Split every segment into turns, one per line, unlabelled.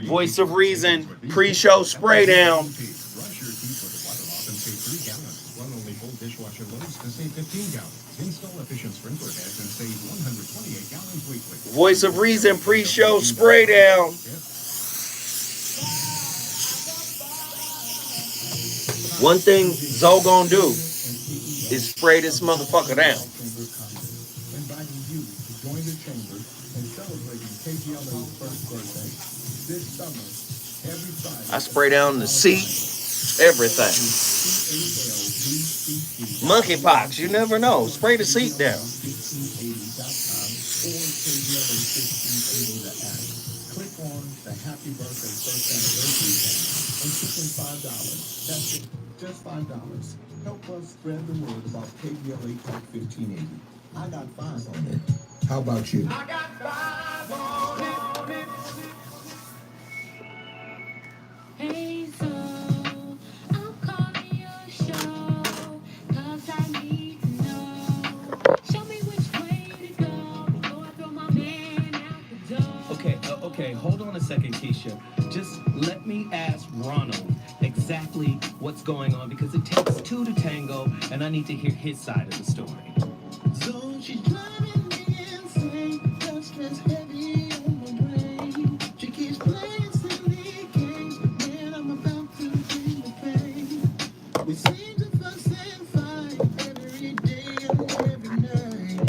Voice of Reason, pre-show spray down.
Brush your teeth with a water mop and save 3 gallons. Run only full dishwasher loads to save 15 gallons. Install efficient sprinkler heads and save 128 gallons weekly.
Voice of Reason, pre-show spray down. One thing Zoe gonna do is spray this motherfucker down.
Inviting you to join the chamber and celebrating KGLA's first birthday this summer. Every Friday.
I spray down the seat, everything. Monkeypox, you never know. Spray the seat down.
Click on the Happy Birthday First Anniversary tab and tip in $5. That's it, just $5. Help us spread the word about KGLA Talk 1580. I got 5 on it. How about you? I got 5 on it.
Hey, so I'm calling your show, 'cause I need to know. Show me which way to go before I throw my man out the door.
Okay, hold on a second, Keisha. Just let me ask Ronald exactly what's going on, because it takes 2 to tango, and I need to hear his side of the story.
So she's driving me insane. That stress heavy on my brain. She keeps playing silly games, but man, I'm about to feel the pain. We seem to fuss and fight every day and every night.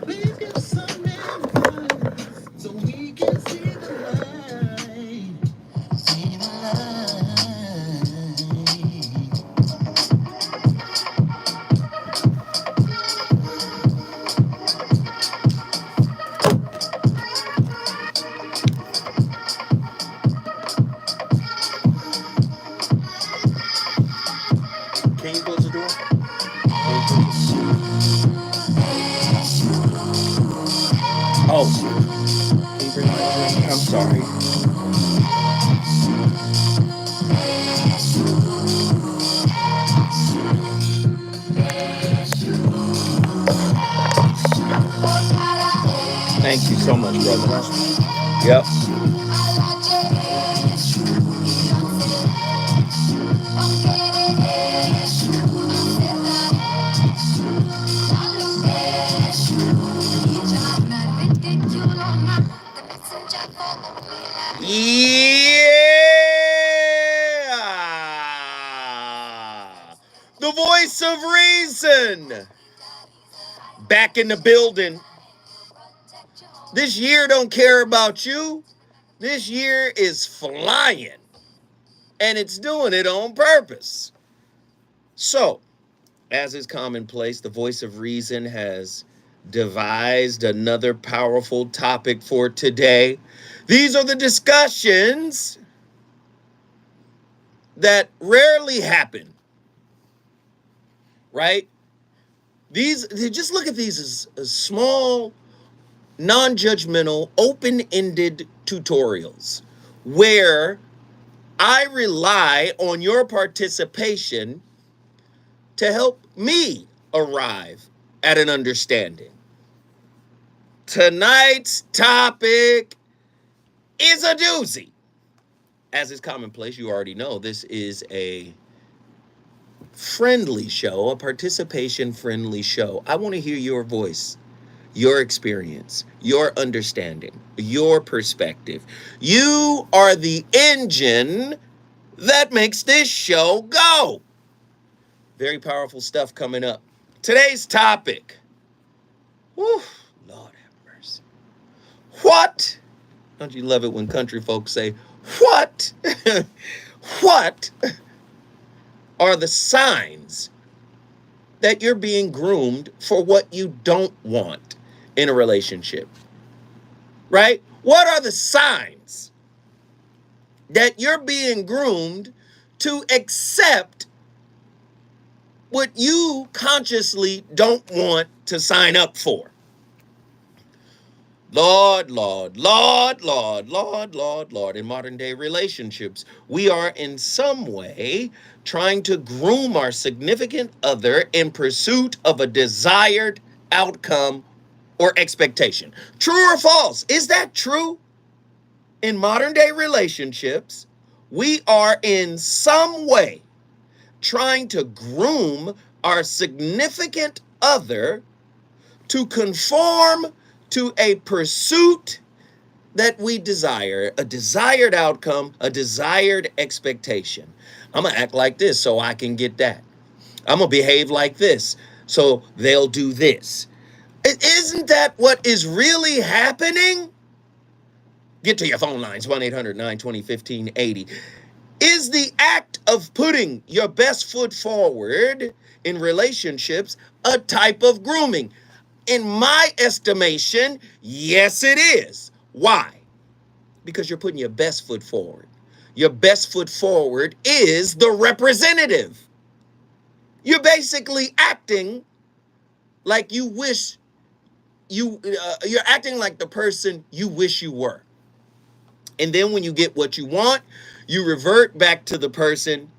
Please give some advice so we can see the light. See the light.
Can you close the door? Oh. Can you bring my drink? I'm sorry. Thank you so much, brother. Yep. Yeah! The voice of reason. Back in the building. This year don't care about you. This year is flying. And it's doing it on purpose. So, as is commonplace, the voice of reason has devised another powerful topic for today. These are the discussions that rarely happen, right? Just look at these as small, non-judgmental, open-ended tutorials where I rely on your participation to help me arrive at an understanding. Tonight's topic is a doozy. As is commonplace, you already know this is a friendly show, a participation-friendly show. I want to hear your voice, your experience, your understanding, your perspective. You are the engine that makes this show go. Very powerful stuff coming up. Today's topic. Whew, Lord have mercy. What? Don't you love it when country folks say, what? What are the signs that you're being groomed for what you don't want in a relationship? Right? What are the signs that you're being groomed to accept what you consciously don't want to sign up for? Lord, Lord, Lord, Lord, Lord, Lord, Lord. In modern day relationships, we are in some way trying to groom our significant other in pursuit of a desired outcome or expectation. True or false? Is that true? In modern day relationships, we are in some way trying to groom our significant other to conform to a pursuit that we desire, a desired outcome, a desired expectation. I'm going to act like this so I can get that. I'm going to behave like this so they'll do this. Isn't that what is really happening? Get to your phone lines, 1-800-920-1580. Is the act of putting your best foot forward in relationships a type of grooming? In my estimation, yes, it is. Why? Because you're putting your best foot forward. Your best foot forward is the representative. You're basically acting like you wish you're acting like the person you wish you were. And then when you get what you want, you revert back to the person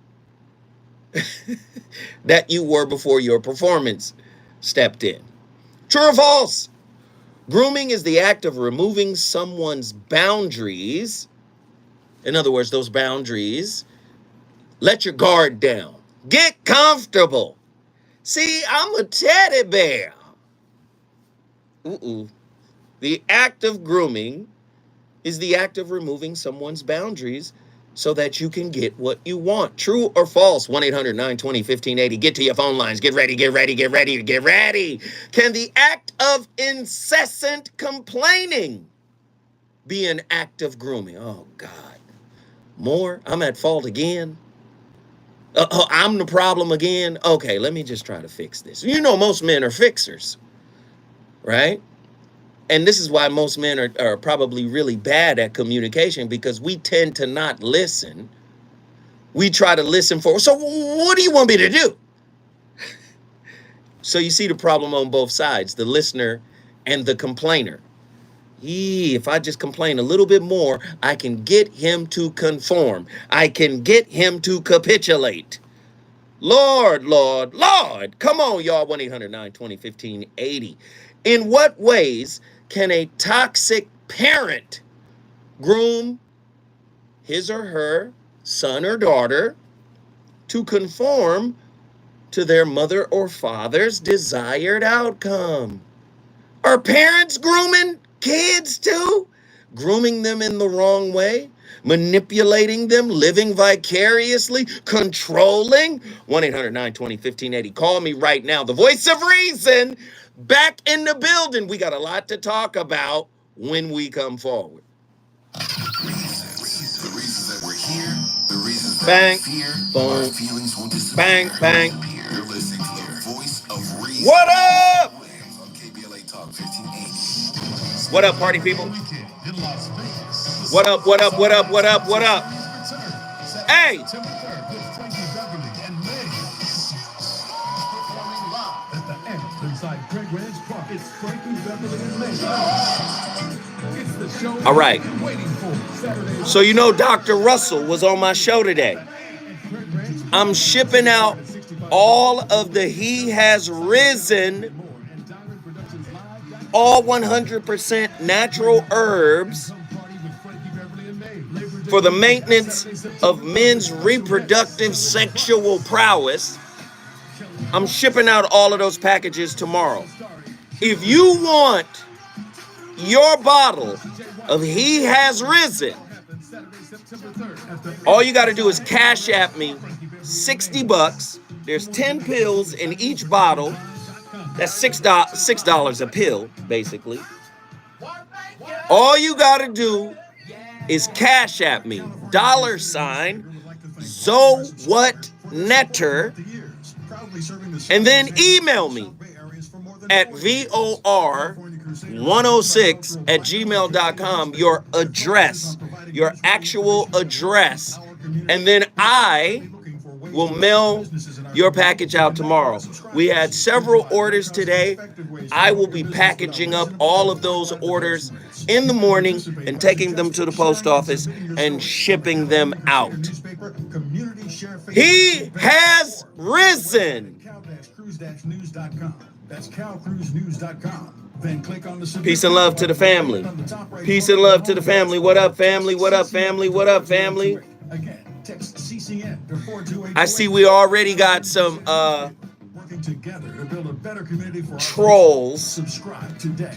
that you were before your performance stepped in. True or false? Grooming is the act of removing someone's boundaries. In other words, those boundaries. Let your guard down. Get comfortable. See, I'm a teddy bear. The act of grooming is the act of removing someone's boundaries so that you can get what you want. True or false? 1-800-920-1580. Get to your phone lines. Get ready, get ready, get ready, get ready. Can the act of incessant complaining be an act of grooming? Oh, God. More? I'm at fault again? I'm the problem again? Okay, let me just try to fix this. You know, most men are fixers, right? And this is why most men are probably really bad at communication, because we tend to not listen. We try to listen for, so what do you want me to do? So you see the problem on both sides, the listener and the complainer. If I just complain a little bit more, I can get him to conform. I can get him to capitulate. Lord, Lord, Lord. Come on, y'all. 1-800-920-1580. In what ways can a toxic parent groom his or her son or daughter to conform to their mother or father's desired outcome? Are parents grooming kids too? Grooming them in the wrong way? Manipulating them? Living vicariously? Controlling? 1-800-920-1580. Call me right now. The voice of reason back in the building. We got a lot to talk about when we come forward.
The reasons that we're here, the reasons that
Bang,
we're here,
boom,
our feelings won't disappear.
bang, bang.
You're listening to the voice of reason.
What up?
On KBLA Talk 1580.
What up, party people? What up, what up, what up, what up, what up? Hey! All right. So you know Dr. Russell was on my show today. I'm shipping out all of the He Has Risen, all 100% natural herbs for the maintenance of men's reproductive sexual prowess. I'm shipping out all of those packages tomorrow. If you want your bottle of He Has Risen, all you got to do is cash app me $60. There's 10 pills in each bottle. That's $6 a pill, basically. All you got to do is cash app me $ZoWhatNetter, and then email me at VOR106@gmail.com your address, your actual address, and then I will mail your package out tomorrow. We had several orders today. I will be packaging up all of those orders in the morning and taking them to the post office and shipping them out. He has risen.
That's CalCruiseNews.com. Then click on the
Peace and love to the family. Peace and love to the family. What up, family? What up, family? What up, family?
Again, text CCN to 428.
I see we already got some
working together to build a better community for
trolls.
Subscribe today.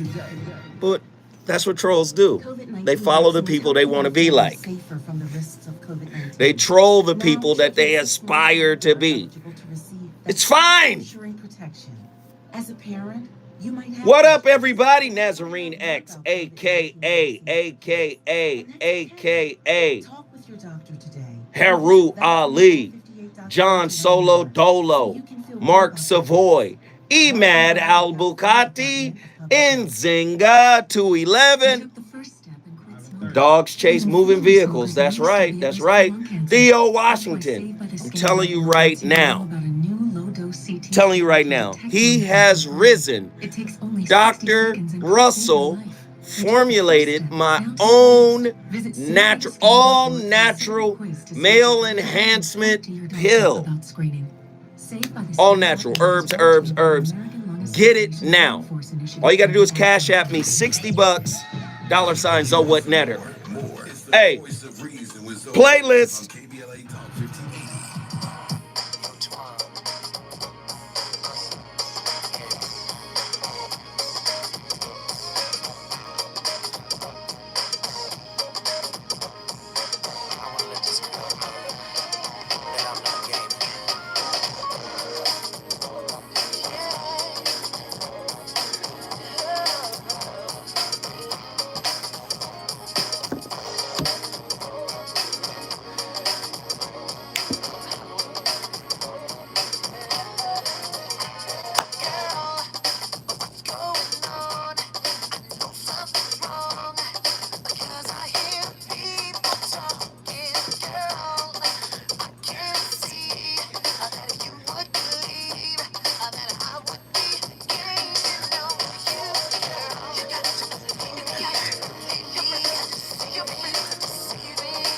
But that's what trolls do. They follow the people they want to be like. They troll the people that they aspire to be. It's fine.
As a parent, you might have
What up, everybody? Nazarene X, a.k.a., a.k.a.
Talk with your doctor today.
Haru Ali, John Solo Dolo, Mark Savoy, Emad Al-Bukati, Nzinga 211. Dogs chase moving vehicles. That's right. That's right. Theo Washington. I'm telling you right now. Telling you right now. He has risen. Dr. Russell formulated my own natural, all natural male enhancement pill. All natural. Herbs, herbs, herbs. Get it now. All you got to do is cash app me $60. $ So what netter. Hey, playlist.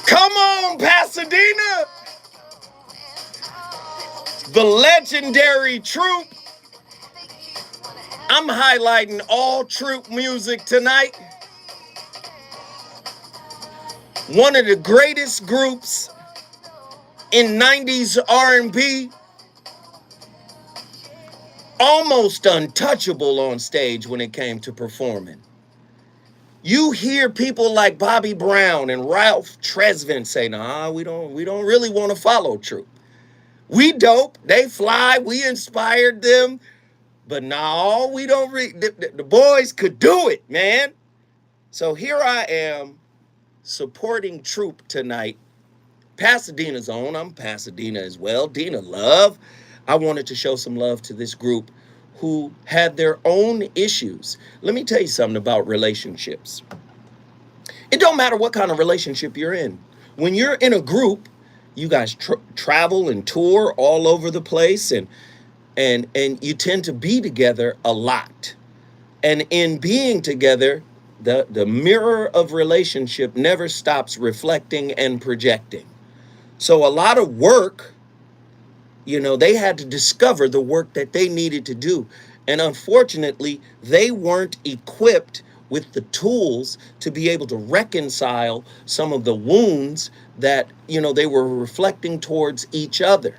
Come on, Pasadena. The legendary Troop. I'm highlighting all Troop music tonight. One of the greatest groups in 90s R&B. Almost untouchable on stage when it came to performing. You hear people like Bobby Brown and Ralph Tresvant say, nah, we don't really want to follow Troop. We dope, they fly, we inspired them, but no, we don't the boys could do it, man. So here I am supporting Troop tonight. Pasadena's own, I'm Pasadena as well, Dina Love. I wanted to show some love to this group who had their own issues. Let me tell you something about relationships. It don't matter what kind of relationship you're in. When you're in a group, you guys travel and tour all over the place, and you tend to be together a lot. And in being together, the mirror of relationship never stops reflecting and projecting. So a lot of work, they had to discover the work that they needed to do. And unfortunately, they weren't equipped with the tools to be able to reconcile some of the wounds that, they were reflecting towards each other.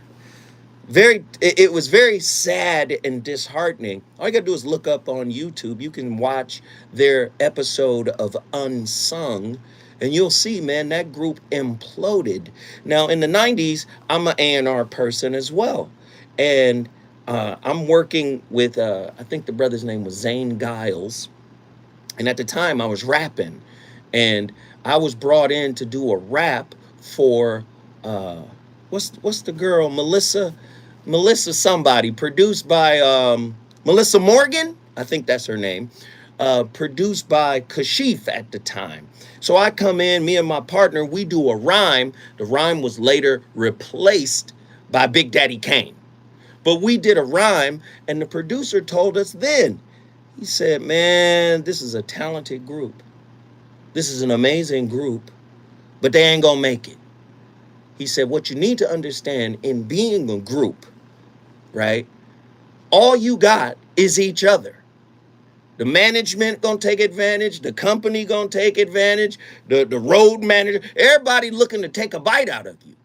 It was very sad and disheartening. All you gotta do is look up on YouTube. You can watch their episode of Unsung, and you'll see, man, that group imploded. Now, in the 90s, I'm an A&R person as well. And I'm working with, I think the brother's name was Zane Giles. And at the time, I was rapping. And I was brought in to do a rap for, what's the girl? Melissa somebody, produced by Melissa Morgan. I think that's her name. Produced by Kashif at the time. So I come in, me and my partner, we do a rhyme. The rhyme was later replaced by Big Daddy Kane. But we did a rhyme, and the producer told us then, he said, man, this is a talented group. This is an amazing group, but they ain't gonna make it. He said, what you need to understand in being a group, right? All you got is each other. The management gonna take advantage. The company gonna take advantage. The road manager, everybody looking to take a bite out of you.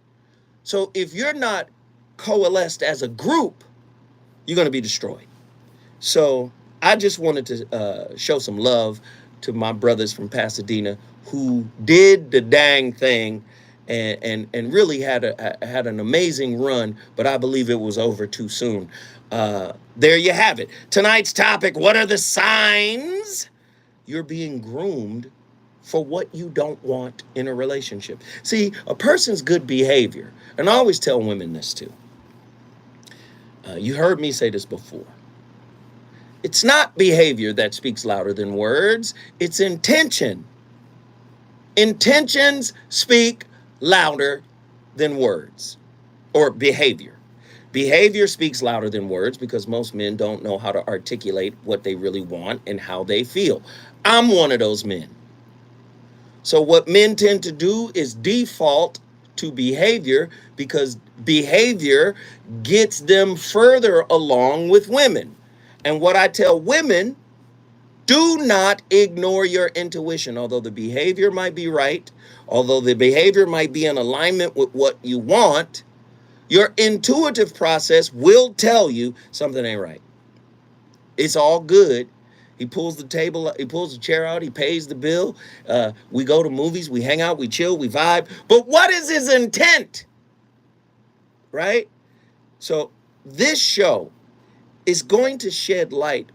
So if you're not coalesced as a group, you're gonna be destroyed. So I just wanted to show some love to my brothers from Pasadena who did the dang thing and really had an amazing run, but I believe it was over too soon. There you have it. Tonight's topic: what are the signs you're being groomed for what you don't want in a relationship? See, a person's good behavior, and I always tell women this too. You heard me say this before. It's not behavior that speaks louder than words, it's intention. Intentions speak louder than words or behavior. Behavior speaks louder than words because most men don't know how to articulate what they really want and how they feel. I'm one of those men. So what men tend to do is default to behavior because behavior gets them further along with women. And what I tell women, do not ignore your intuition. Although the behavior might be right, although the behavior might be in alignment with what you want, your intuitive process will tell you something ain't right. It's all good. He pulls the chair out, he pays the bill. We go to movies, we hang out, we chill, we vibe. But what is his intent? Right? So this show is going to shed light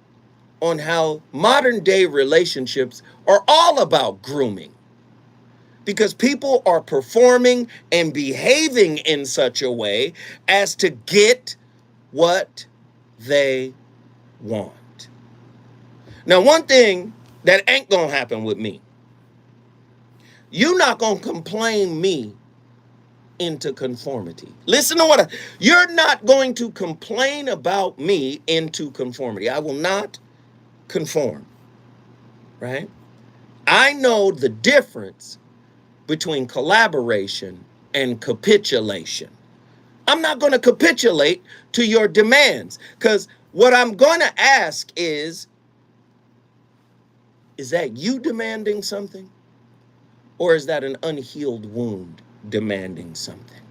on how modern day relationships are all about grooming. Because people are performing and behaving in such a way as to get what they want. Now, one thing that ain't gonna happen with me, you're not gonna complain me into conformity. Listen to you're not going to complain about me into conformity. I will not conform, right? I know the difference between collaboration and capitulation. I'm not going to capitulate to your demands because what I'm going to ask is that you demanding something or is that an unhealed wound demanding something?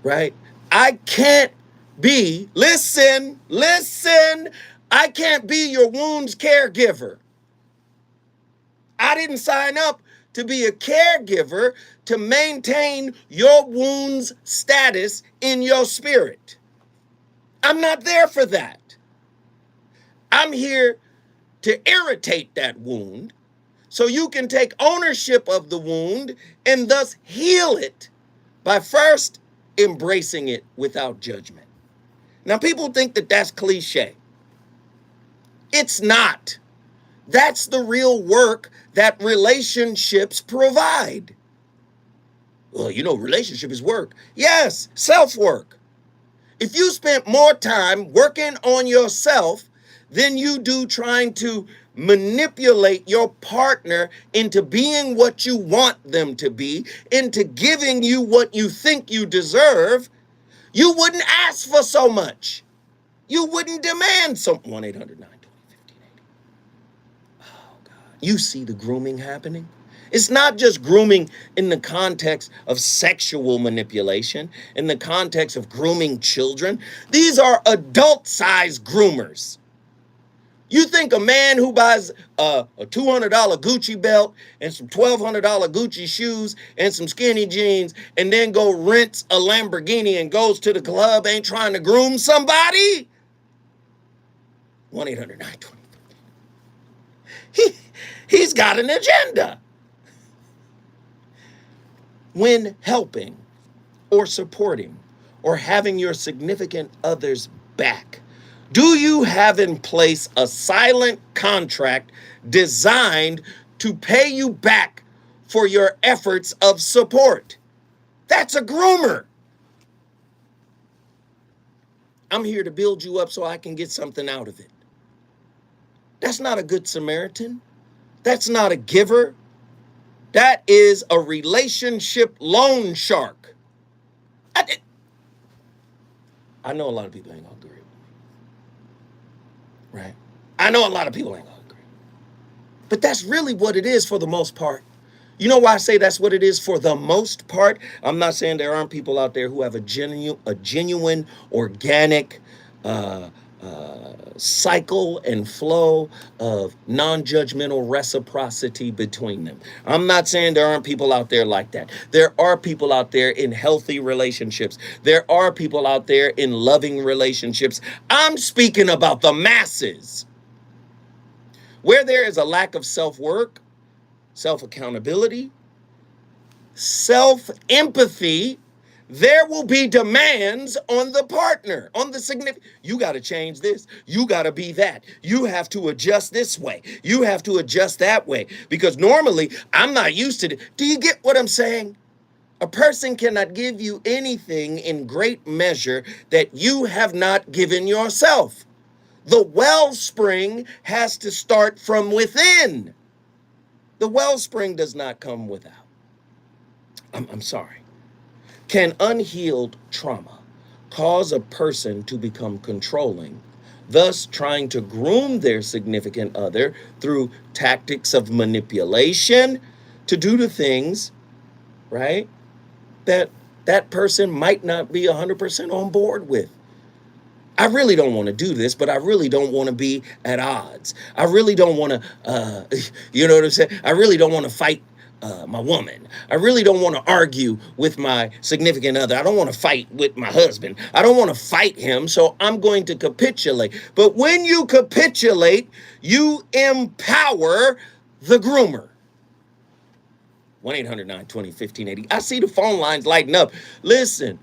Right? I can't be, listen, I can't be your wound's caregiver. I didn't sign up to be a caregiver to maintain your wound's status in your spirit. I'm not there for that. I'm here to irritate that wound so you can take ownership of the wound and thus heal it by first embracing it without judgment. Now, people think that that's cliche. It's not. That's the real work that relationships provide. Well, relationship is work. Yes, self-work. If you spent more time working on yourself than you do trying to manipulate your partner into being what you want them to be, into giving you what you think you deserve, you wouldn't ask for so much. You wouldn't demand some 1-800-920-1580. Oh, God. You see the grooming happening? It's not just grooming in the context of sexual manipulation, in the context of grooming children. These are adult-sized groomers. You think a man who buys a $200 Gucci belt and some $1,200 Gucci shoes and some skinny jeans and then go rents a Lamborghini and goes to the club ain't trying to groom somebody? 1-800-920. He's got an agenda. When helping or supporting or having your significant other's back, do you have in place a silent contract designed to pay you back for your efforts of support? That's a groomer. I'm here to build you up so I can get something out of it. That's not a good Samaritan. That's not a giver. That is a relationship loan shark. I know a lot of people ain't gonna agree with me. right? I know a lot of people ain't gonna agree. But that's really what it is for the most part. You know why I say that's what it is for the most part? I'm not saying there aren't people out there who have a genuine, organic cycle and flow of non-judgmental reciprocity between them. I'm not saying there aren't people out there like that. There are people out there in healthy relationships. There are people out there in loving relationships. I'm speaking about the masses. Where there is a lack of self-work, self-accountability, self-empathy, there will be demands on the partner, on the significant. You got to change this. You got to be that. You have to adjust this way. You have to adjust that way. Because normally, I'm not used to it. Do you get what I'm saying? A person cannot give you anything in great measure that you have not given yourself. The wellspring has to start from within. The wellspring does not come without. I'm sorry. Can unhealed trauma cause a person to become controlling, thus trying to groom their significant other through tactics of manipulation to do the things, right, that that person might not be 100% on board with? I really don't want to do this, but I really don't want to be at odds. I really don't want to, you know what I'm saying? I really don't want to fight my woman. I really don't want to argue with my significant other. I don't want to fight with my husband. I don't want to fight him, so I'm going to capitulate. But when you capitulate, you empower the groomer. 1-800-920-1580. I see the phone lines lighting up. Listen,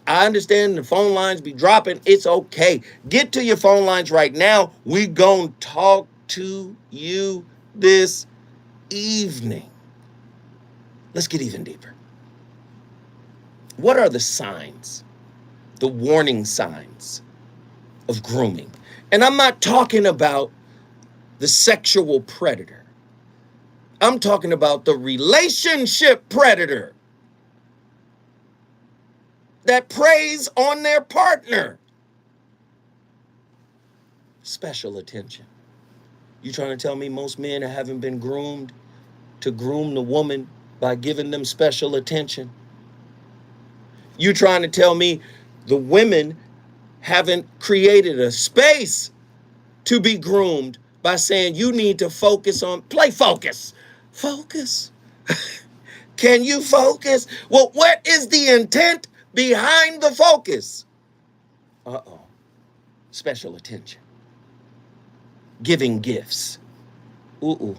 I understand the phone lines be dropping. It's okay. Get to your phone lines right now. We gonna talk to you this evening. Let's get even deeper. What are the signs, the warning signs of grooming? And I'm not talking about the sexual predator. I'm talking about the relationship predator that preys on their partner. Special attention. You trying to tell me most men haven't been groomed to groom the woman by giving them special attention? You trying to tell me the women haven't created a space to be groomed by saying you need to focus on, play focus. Focus. Can you focus? Well, what is the intent behind the focus? Uh-oh. Special attention. Giving gifts. Ooh.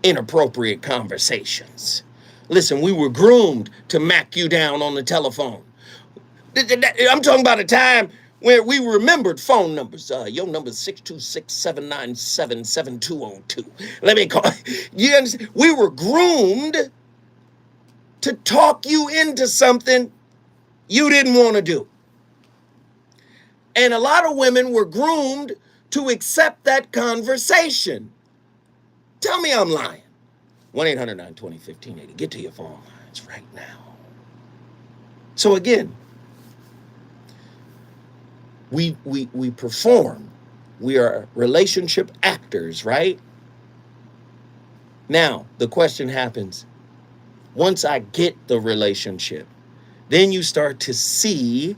Inappropriate conversations. Listen, we were groomed to mac you down on the telephone. I'm talking about a time where we remembered phone numbers. Your number is 626-797-7202. Let me call. You understand? We were groomed to talk you into something you didn't want to do. And a lot of women were groomed to accept that conversation. Tell me I'm lying. 1-800-920-1580. Get to your phone lines right now. So again, we perform. We are relationship actors, right? Now, the question happens, once I get the relationship, then you start to see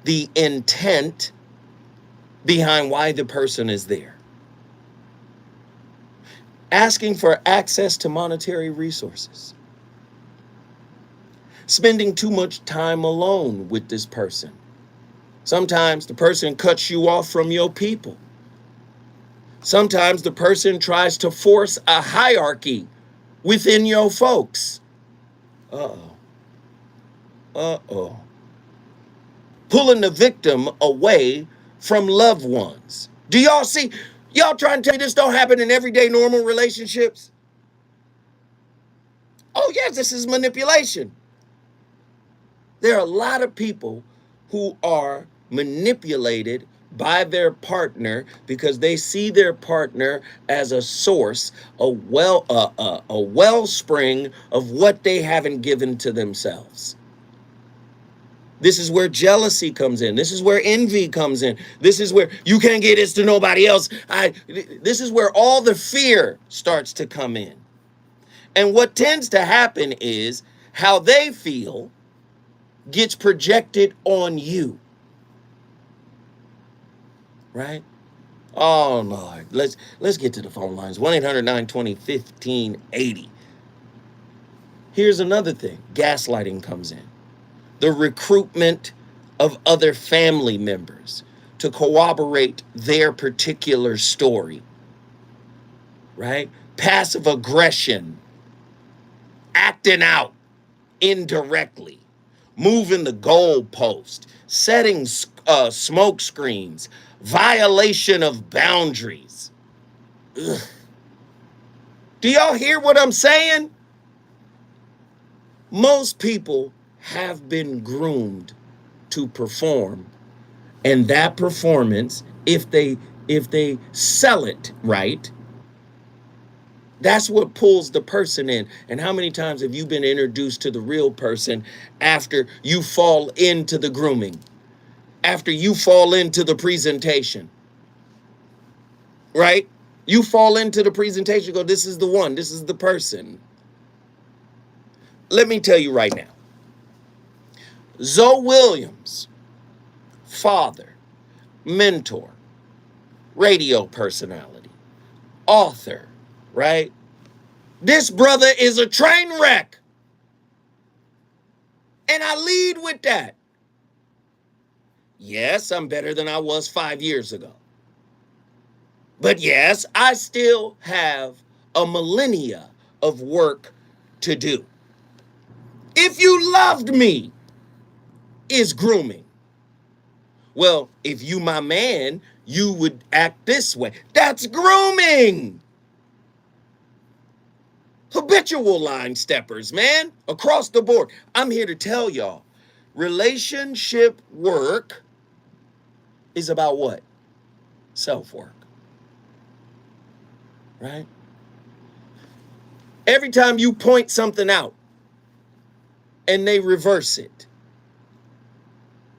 the intent behind why the person is there. Asking for access to monetary resources. Spending too much time alone with this person. Sometimes the person cuts you off from your people. Sometimes the person tries to force a hierarchy within your folks. Uh-oh. Pulling the victim away from loved ones. Do y'all see? Y'all trying to tell me this don't happen in everyday normal relationships? Oh, yes, this is manipulation. There are a lot of people who are manipulated by their partner because they see their partner as a source, a wellspring of what they haven't given to themselves. This is where jealousy comes in. This is where envy comes in. This is where you can't get this to nobody else. This is where all the fear starts to come in. And what tends to happen is how they feel gets projected on you. Right? Oh Lord. Let's get to the phone lines. 1-800-920-1580. Here's another thing. Gaslighting comes in. The recruitment of other family members to corroborate their particular story. Right? Passive aggression. Acting out indirectly. Moving the goalpost. Setting smoke screens. Violation of boundaries. Ugh. Do y'all hear what I'm saying? Most people have been groomed to perform, and that performance, if they sell it right, that's what pulls the person in. And how many times have you been introduced to the real person after you fall into the grooming, after you fall into the presentation, right? You fall into the presentation, go, this is the one, this is the person. Let me tell you right now, Zoe Williams, father, mentor, radio personality, author, right? This brother is a train wreck. And I lead with that. Yes, I'm better than I was 5 years ago. But yes, I still have a millennia of work to do. If you loved me, is grooming. Well, if you my man, you would act this way. That's grooming. Habitual line steppers, man, across the board. I'm here to tell y'all, relationship work is about what? Self-work. Right? Every time you point something out and they reverse it,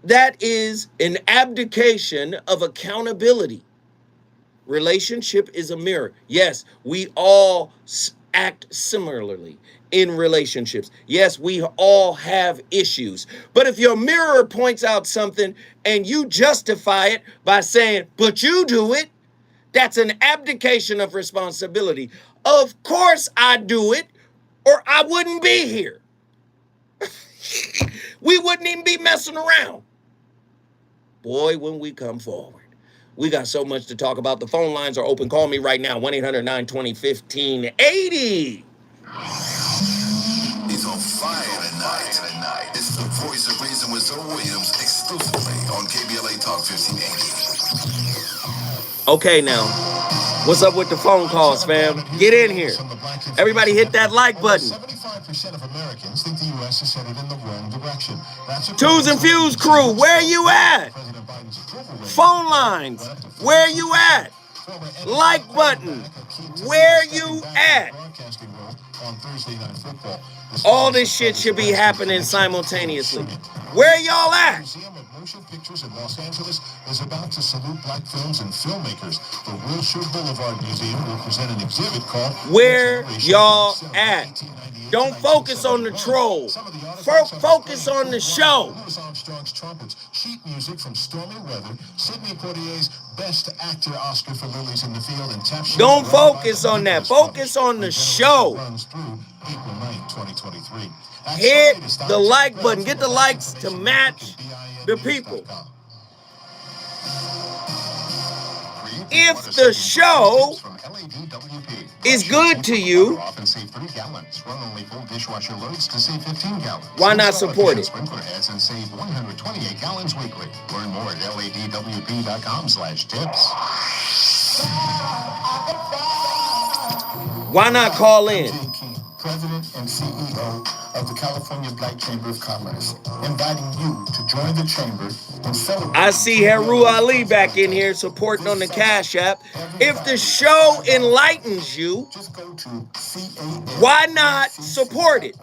that is an abdication of accountability. Relationship is a mirror. Yes, we all act similarly in relationships. Yes, we all have issues. But if your mirror points out something and you justify it by saying, but you do it, that's an abdication of responsibility. Of course I do it, or I wouldn't be here. We wouldn't even be messing around. Boy, when we come forward. We got so much to talk about. The phone lines are open. Call me right now, 1-800-920-1580.
He's on fire tonight. This is the Voice of Reason with Zoe Williams, exclusively on KBLA Talk 1580.
Okay, now, what's up with the phone calls, fam? Get in here. Everybody hit that like button.
75% of Americans think the U.S. is headed in the wrong direction.
Twos and Fuse crew, where you at? Phone lines, where you at? Like button, where you at? All this shit should be happening simultaneously. Where y'all at?
Museum of Motion Pictures in Los Angeles is about to salute black films and filmmakers. The Wilshire Boulevard Museum will present an exhibit called
Where y'all at? Don't focus on the troll. Focus on the show.
Louis Armstrong's trumpets, sheet music from Stormy Weather, Sidney Poitier's Best Actor Oscar for Lilies in the Field, and tap shows.
Don't focus on that. Focus on the show.
Runs through April 9, 2023.
Hit the like button. Get the likes to match the people. If the show is good to you, why not support it?
Sprinkler heads and save 128 gallons weekly. Learn more at ladwp.com/tips.
Why not call in?
President and CEO of the California Black Chamber of Commerce, inviting you to join the chamber and celebrate.
I see Heru Ali back in here supporting on the Cash App. If the show enlightens you,
Just go to
why not support it?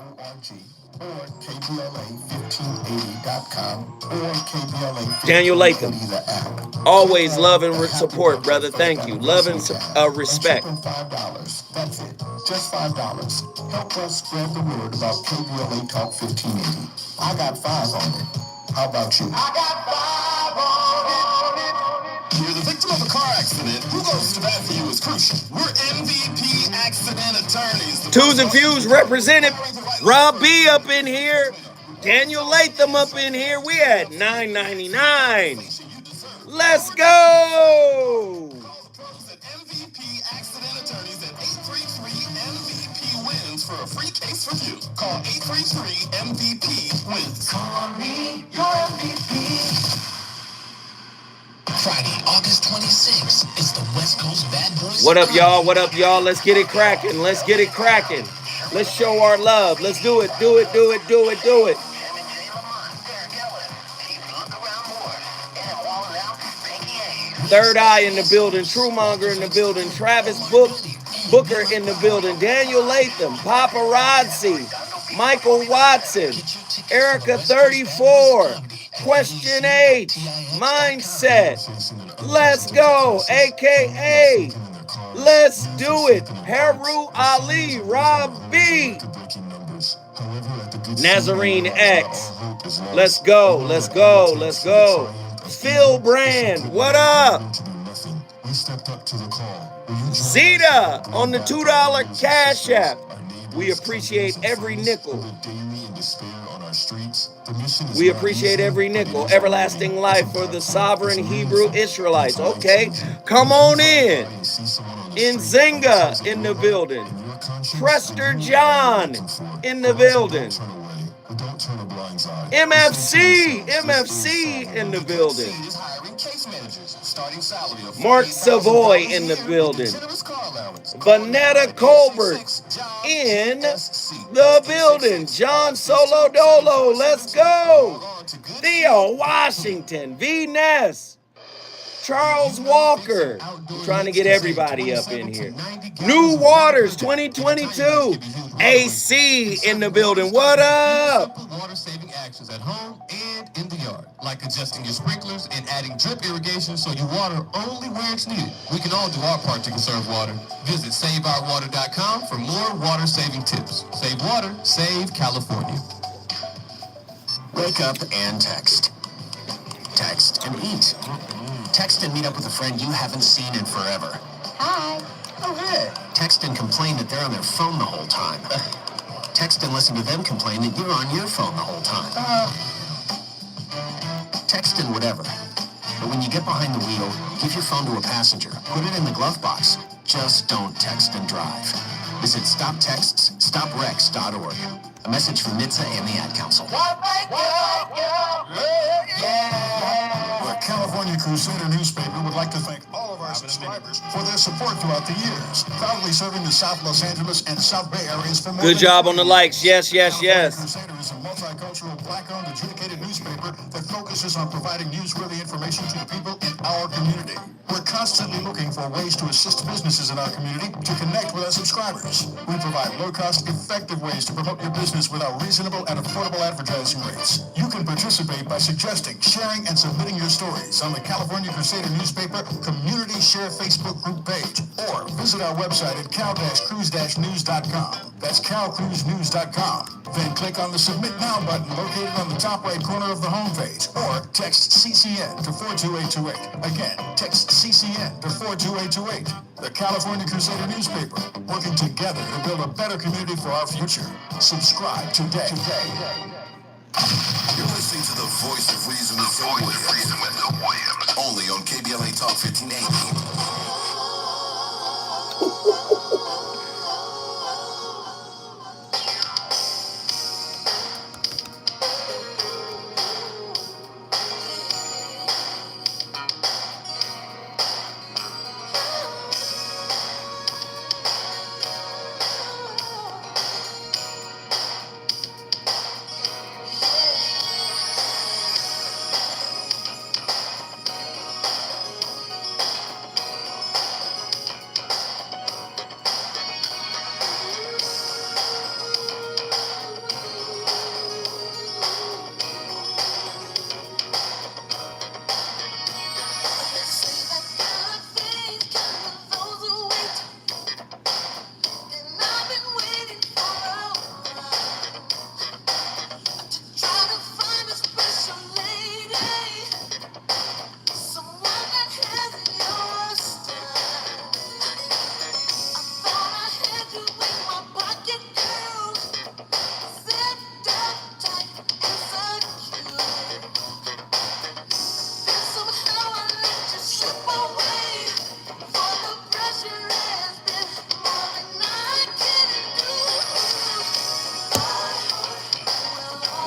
or KBLA1580.com or KBLA.
Daniel Latham.
The app.
Always love and support, brother. Thank you. Love and respect.
$5. That's it. Just $5. Help us spread the word about KBLA Talk 1580. I got 5 on it. How about you? I got 5 on it. You're the victim of a car accident. Who goes to bat for you is crucial. We're MVP accident attorneys.
Twos and Fuse represented. Rob B up in here. Daniel Latham up in here. We at $9.99. Let's go!
MVP accident attorneys at 833-MVP-WINS for a free case review. Call 833-MVP-WINS. Call me your MVP. Friday, August 26th is the West Coast Bad Boys.
What up, y'all? What up, y'all? Let's get it cracking. Let's get it cracking. Let's show our love. Let's do it. Do it. Do it. Do it. Do it. Third Eye in the building, Truemonger in the building, Travis Booker in the building, Daniel Latham, Paparazzi, Michael Watson, Erica 34, Question 8, Mindset, Let's Go, AKA, Let's Do It, Haru Ali, Rob B, Nazarene X, Let's Go, Let's Go, Let's Go. Phil Brand, what up? Zeta on the $2 Cash App. We appreciate every nickel. We appreciate every nickel. Everlasting life for the sovereign Hebrew Israelites. Okay, come on in. Nzinga in the building. Prester John in the building. MFC in the building. Mark Savoy in the building. Vanetta Colbert in the building. John Solodolo, let's go. Theo Washington, V. Ness. Charles Walker. I'm trying to get everybody up in here. New Waters 2022. AC in the building. What up?
Water saving actions at home and in the yard, like adjusting your sprinklers and adding drip irrigation so you water only where it's needed. We can all do our part to conserve water. Visit SaveOurWater.com for more water saving tips. Save water, save California. Wake up and text. Text and eat. Text and meet up with a friend you haven't seen in forever.
Hi.
Oh, hey. Text and complain that they're on their phone the whole time. Text and listen to them complain that you're on your phone the whole time. Text and whatever. But when you get behind the wheel, give your phone to a passenger. Put it in the glove box. Just don't text and drive. Visit StopTextsStopWrecks.org. A message from NHTSA and the Ad Council. The California Crusader newspaper would like to thank all of our subscribers for their support throughout the years, proudly serving the South Los Angeles and South Bay areas for more.
Good job on the likes. Yes, yes, yes.
Crusader is a multicultural, black-owned, adjudicated newspaper that focuses on providing newsworthy information to the people in our community. We're constantly looking for ways to assist businesses in our community to connect with our subscribers. We provide low-cost, effective ways to promote your business with our reasonable and affordable advertising rates. You can participate by suggesting, sharing, and submitting your stories on the California Crusader newspaper Community Share Facebook group page, or visit our website at cal-cruise-news.com. That's calcruisenews.com. Then click on the Submit Now button located on the top right corner of the homepage, or text CCN to 42828. Again, text CCN to 42828. The California Crusader newspaper, working together to build a better community for our future. Subscribe today.
You're listening to the voice of reason with Phil Williams. Only on KBLA Talk 1580.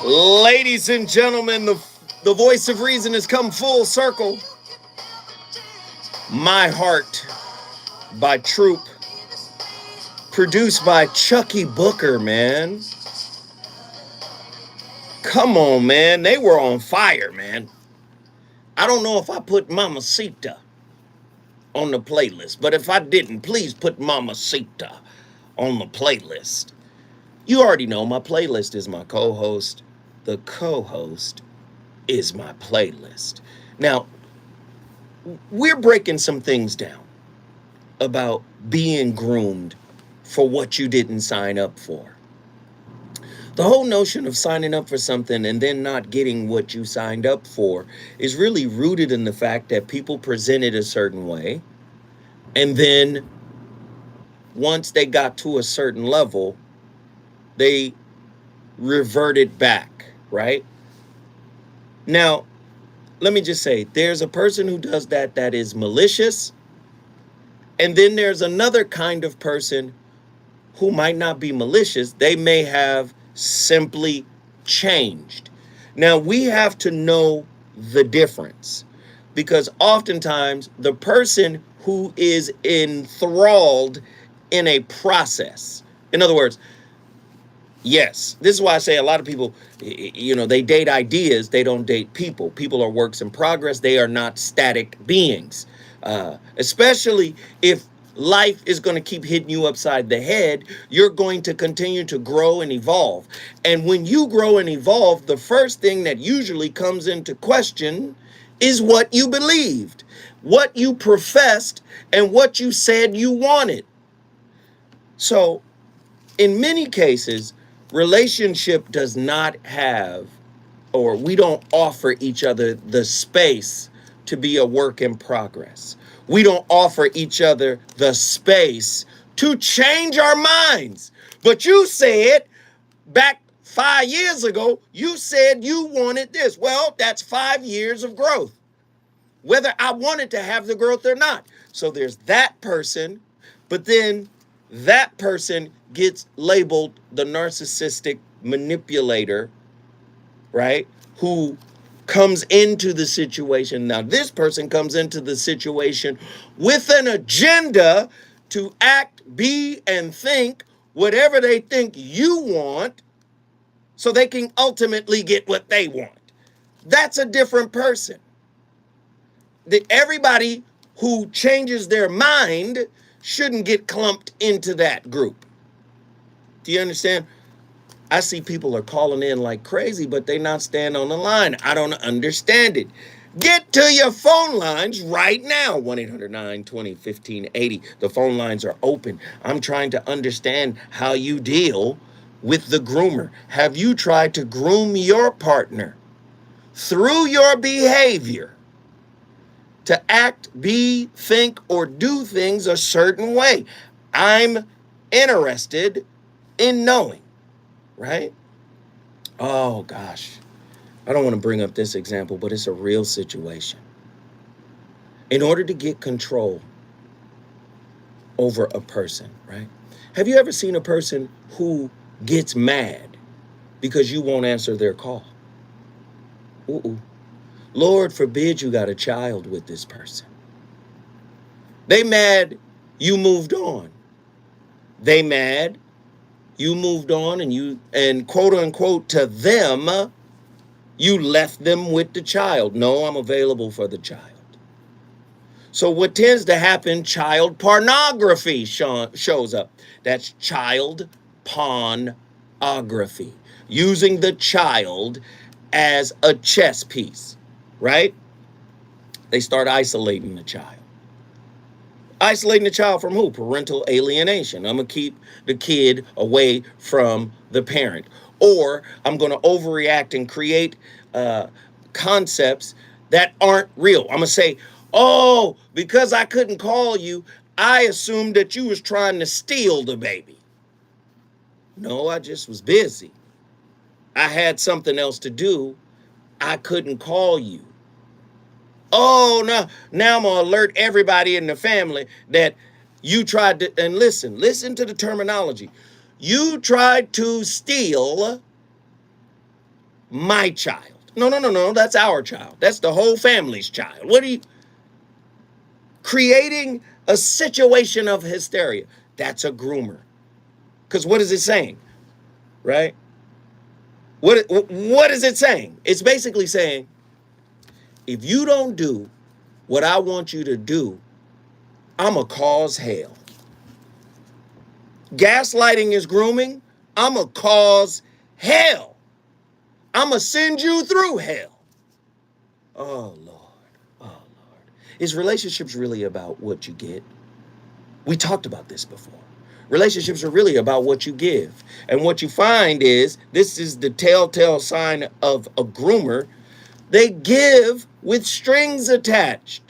Ladies and gentlemen, the voice of reason has come full circle. My Heart by Troop, produced by Chucky Booker, man. Come on, man. They were on fire, man. I don't know if I put Mamacita on the playlist, but if I didn't, please put Mamacita on the playlist. You already know my playlist is my co-host. The co-host is my playlist. Now, we're breaking some things down about being groomed for what you didn't sign up for. The whole notion of signing up for something and then not getting what you signed up for is really rooted in the fact that people present it a certain way. And then once they got to a certain level, they reverted back, right? Now, let me just say, there's a person who does that is malicious. And then there's another kind of person who might not be malicious. They may have simply changed. Now, we have to know the difference, because oftentimes the person who is enthralled in a process, in other words, yes, this is why I say a lot of people, they date ideas, they don't date people. People are works in progress. They are not static beings, especially if life is going to keep hitting you upside the head. You're going to continue to grow and evolve. And when you grow and evolve, the first thing that usually comes into question is what you believed, what you professed, and what you said you wanted. So in many cases, relationship does not have, or we don't offer each other the space to be a work in progress. We don't offer each other the space to change our minds. But you said back 5 years ago, you said you wanted this. Well, that's 5 years of growth, whether I wanted to have the growth or not. So there's that person, but then that person gets labeled the narcissistic manipulator, right? Who comes into the situation. Now, this person comes into the situation with an agenda to act, be, and think whatever they think you want so they can ultimately get what they want. That's a different person. Everybody who changes their mind shouldn't get clumped into that group. Do you understand? I see people are calling in like crazy, but they not stand on the line. I don't understand it. Get to your phone lines right now. 1-800-920-1580. The phone lines are open. I'm trying to understand how you deal with the groomer. Have you tried to groom your partner through your behavior to act, be, think, or do things a certain way? I'm interested in knowing, right? Oh, gosh. I don't want to bring up this example, but it's a real situation. In order to get control over a person, right? Have you ever seen a person who gets mad because you won't answer their call? Ooh. Lord forbid you got a child with this person. They mad you moved on. They mad you moved on, and quote unquote to them, you left them with the child. No, I'm available for the child. So what tends to happen, child pornography shows up. That's child pornography. Using the child as a chess piece, right? They start isolating the child. Isolating the child from who? Parental alienation. I'm going to keep the kid away from the parent. Or I'm going to overreact and create concepts that aren't real. I'm going to say, oh, because I couldn't call you, I assumed that you was trying to steal the baby. No, I just was busy. I had something else to do. I couldn't call you. Oh, no, now I'm going to alert everybody in the family that you tried to, and listen to the terminology. You tried to steal my child. No, no, no, no. That's our child. That's the whole family's child. What are you creating a situation of hysteria? That's a groomer. Because what is it saying? Right? What is it saying? It's basically saying, if you don't do what I want you to do, I'm going to cause hell. Gaslighting is grooming. I'm going to cause hell. I'm going to send you through hell. Oh, Lord. Oh, Lord. Is relationships really about what you get? We talked about this before. Relationships are really about what you give. And what you find is, this is the telltale sign of a groomer, they give with strings attached.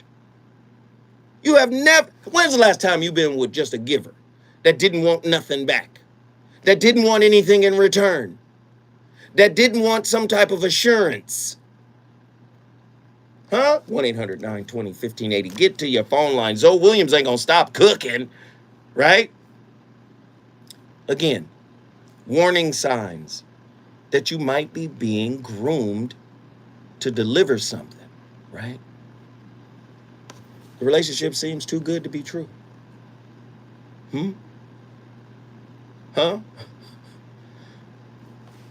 You have never, when's the last time you've been with just a giver that didn't want nothing back, that didn't want anything in return, that didn't want some type of assurance? Huh? 1-800-920-1580. Get to your phone line. Zoe Williams ain't gonna stop cooking, right? Again, warning signs that you might be being groomed to deliver something, right? The relationship seems too good to be true. Huh?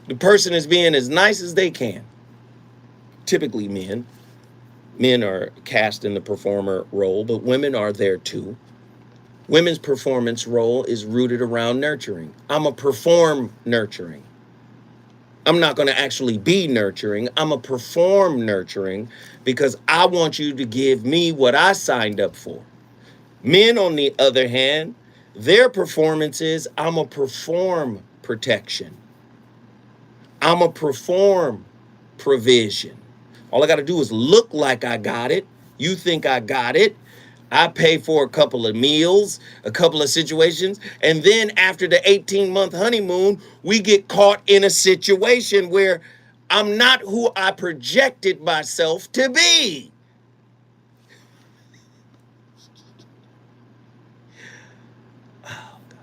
The person is being as nice as they can. Typically men. Men are cast in the performer role, but women are there too. Women's performance role is rooted around nurturing. I'm going to perform nurturing. I'm not going to actually be nurturing. I'm going to perform nurturing because I want you to give me what I signed up for. Men, on the other hand, their performance is, I'm going to perform protection. I'm going to perform provision. All I got to do is look like I got it. You think I got it. I pay for a couple of meals, a couple of situations, and then after the 18-month honeymoon, we get caught in a situation where I'm not who I projected myself to be. Oh, God.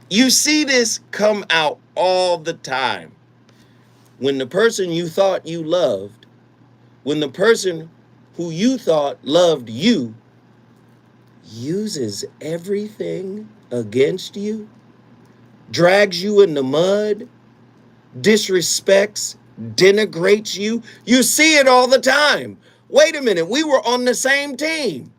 You see this come out all the time. When the person you thought you loved, when the person who you thought loved you uses everything against you, drags you in the mud, disrespects, denigrates you. You see it all the time. Wait a minute, we were on the same team.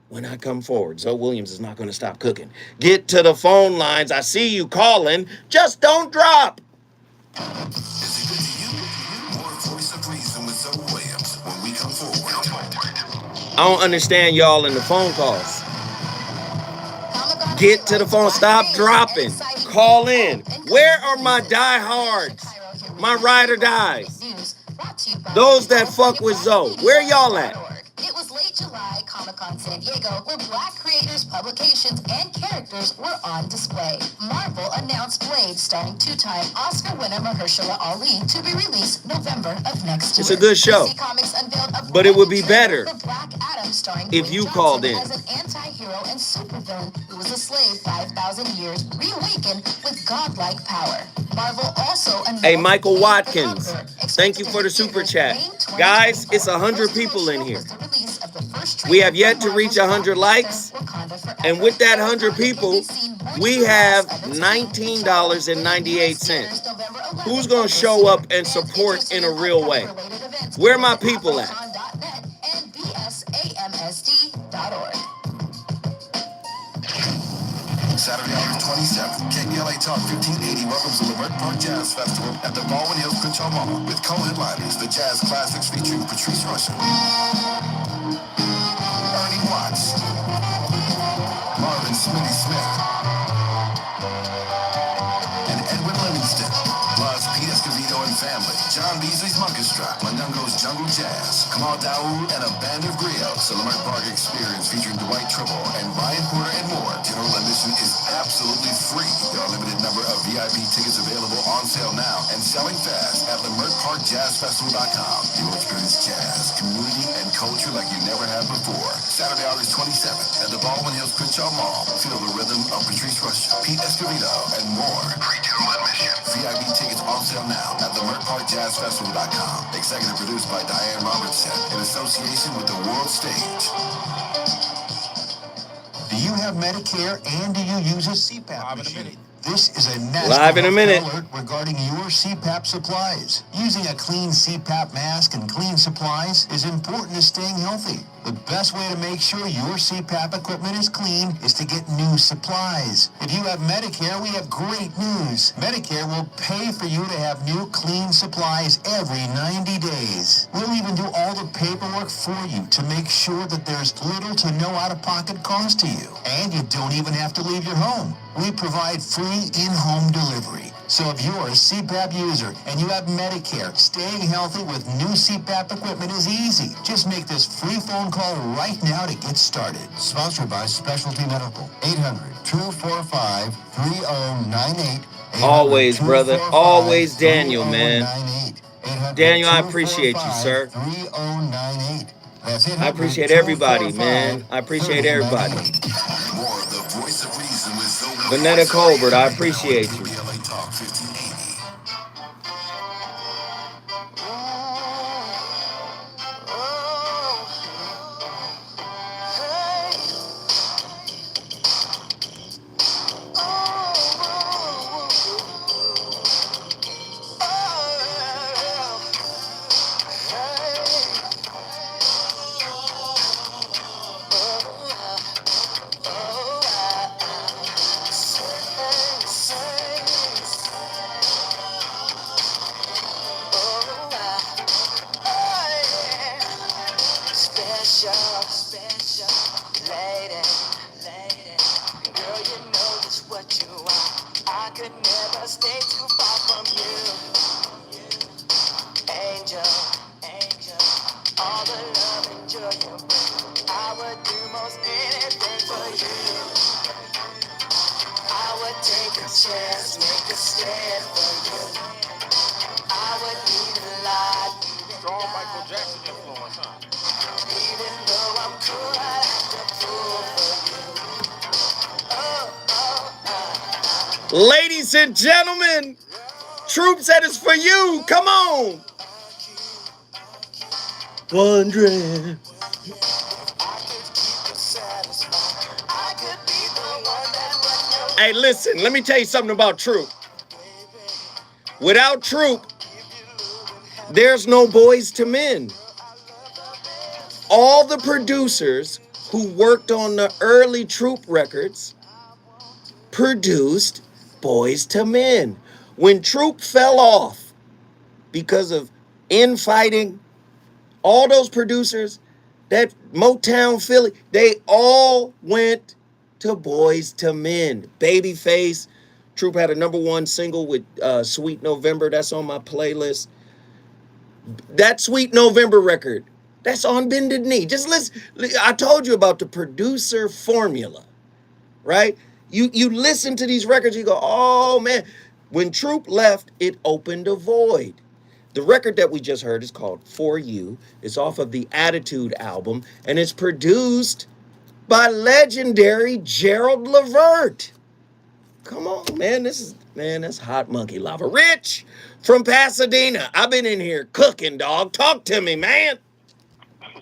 When I come forward, Zoe Williams is not going to stop cooking. Get to the phone lines. I see you calling. Just don't drop.
Is it good to you? More Voice of Reason with Zoe Williams when we come forward.
I don't understand y'all in the phone calls. Get to the phone. Stop dropping. Call in. Where are my diehards? My ride or dies. Those that fuck with Zoe. Where y'all at?
It was late July Comic-Con San Diego where Black creators, publications, and characters were on display. Marvel announced Blade starring two-time Oscar winner Mahershala Ali to be released November of next year.
It's a good show.
DC Comics unveiled a
But it would be
trailer
better
for Black Adam starring
if
Dwayne
you
Johnson
called in.
as an anti-hero and supervillain who was a slave 5,000 years, reawakened with godlike power. Marvel also unveiled
Hey, Michael
Blade: The
Watkins,
Conqueror,
thank you for the super chat. Guys, it's 100 people in here. We have yet to reach 100 likes. And with that 100 people, we have $19.98. Who's going to show up and support in a real way? Where are my people at?
Saturday, August 27th, KBLA Talk 1580 welcomes the Lamert Park Jazz Festival at the Baldwin Hills Crenshaw Mall with co-headliners, the Jazz Classics featuring Patrice Rushen, Ernie Watts, Marvin Smitty Smith, and Edwin Livingston, plus Pete Escovedo and family, John Beasley's Orchestra, Manungo's Jungle Jazz, Kamal Daoud, and a band of griots. The Lamert Park Experience featuring Dwight Tribble and Ryan Porter and more. General admission is absolutely free. There are a limited number of VIP tickets available on sale now and selling fast at LamertParkJazzFestival.com. You will experience jazz, community, and culture like you never have before. Saturday, August 27th at the Baldwin Hills Crenshaw Mall. Feel the rhythm of Patrice Rushen, Pete Escovedo, and more. Free general admission. VIP tickets on on sale now at the MertParkJazzFestival.com. Executive produced by Diane Robertson in association with the World Stage. Do you have Medicare and do you use a CPAP machine? This is a national
Live in a minute.
alert regarding your CPAP supplies. Using a clean CPAP mask and clean supplies is important to staying healthy. The best way to make sure your CPAP equipment is clean is to get new supplies. If you have Medicare, we have great news. Medicare will pay for you to have new clean supplies every 90 days. We'll even do all the paperwork for you to make sure that there's little to no out-of-pocket cost to you. And you don't even have to leave your home. We provide free in-home delivery. So if you're a CPAP user and you have Medicare, staying healthy with new CPAP equipment is easy. Just make this free phone call right now to get started. Sponsored by Specialty Medical. 800-245-3098.
Always, brother. Always, Daniel, man. Daniel, I appreciate you, sir.
3098. That's
I appreciate everybody, man. I appreciate everybody.
More of the voice of reason with Zoe
Vanetta Colbert, I appreciate you.
LA Talk 1580.
Special lady, girl, you know just what you are. I could never stay too far from you. Angel, all the love and joy you bring. I would do most anything for you. I would take a chance, make a stand for you. I would even lie.
Strong Michael Jackson influence, huh?
Even though I'm cool, I act a fool for you.
Ladies and gentlemen, Troop said it's for you. Come on. Wondering. Hey, listen, let me tell you something about Troop. Without Troop, there's no Boys to Men. All the producers who worked on the early Troop records produced Boys to Men. When Troop fell off because of infighting, all those producers, that Motown Philly, they all went to Boys to Men. Babyface, Troop had a #1 single with Sweet November. That's on my playlist. That Sweet November record, that's on Bended Knee. Just listen. I told you about the producer formula, right? You listen to these records, you go, oh man. When Troop left, it opened a void. The record that we just heard is called For You. It's off of the Attitude album, and it's produced by legendary Gerald Levert. Come on, man. That's hot monkey lava. Rich from Pasadena. I've been in here cooking, dog. Talk to me, man.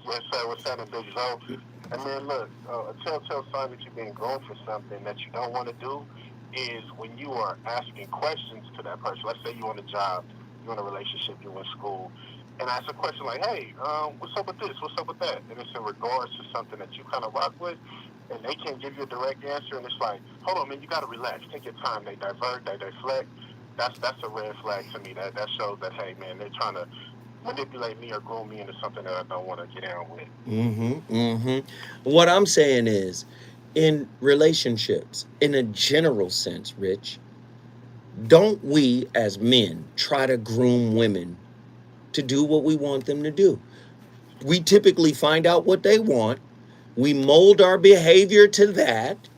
What's happening, Big Zo? And man, look, a telltale sign that you're being groomed for something that you don't want to do is when you are asking questions to that person. Let's say you're on a job, you're in a relationship, you're in school, and ask a question like, hey, what's up with this? What's up with that? And it's in regards to something that you kind of rock with, and they can't give you a direct answer, and it's like, hold on, man, you got to relax. Take your time. They divert, they deflect. That's a red flag to me. That shows that, hey, man, they're trying to manipulate me or groom me into something that I don't want to get down with.
What I'm saying is, in relationships, in a general sense, Rich, don't we as men try to groom women to do what we want them to do? We typically find out what they want, we mold our behavior to that,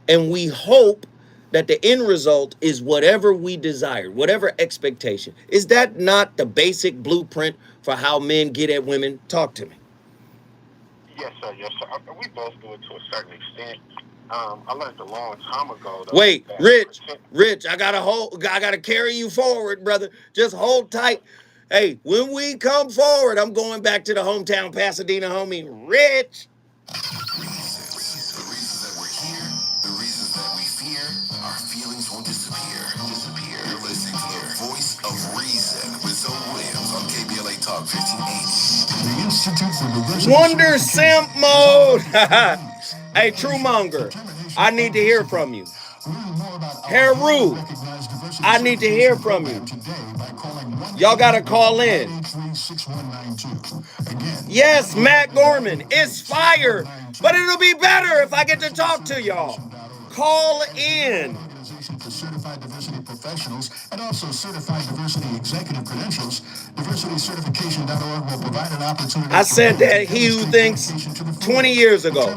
and we hope that the end result is whatever we desire, whatever expectation. Is that not the basic blueprint for how men get at women? Talk to me.
Yes, sir. Yes, sir. We both do it to a certain extent. I learned a long time ago though
Wait,
that
Rich,
pretend.
Rich, I gotta carry you forward, brother. Just hold tight. Hey, when we come forward, I'm going back to the hometown Pasadena homie, Rich.
The reasons that we're here, the reasons that we fear, our feelings won't disappear. You're listening to the voice of reason with Zoe Williams on KBLA Talk 1580. The Institute for Diversity
Wonder
Certification
simp mode. Hey, Truemonger, I need to hear from you. Heru, I need to hear from you. Y'all gotta call in. Yes, Matt Gorman, it's fire, but it'll be better if I get to talk to y'all. Call in.
For certified diversity professionals and also certified diversity executive credentials, diversitycertification.org will provide an opportunity.
I said that he who thinks 20 years ago.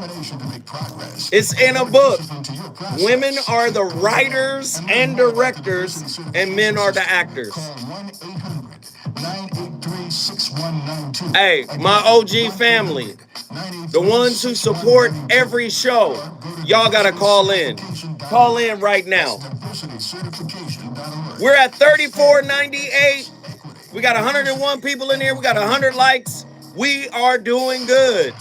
It's in a book. Women are the writers and directors, and men are the actors. Hey, my OG family, the ones who support every show, y'all gotta call in. Call in right now. We're at 3498. We got 101 people in here. We got 100 likes. We are doing good.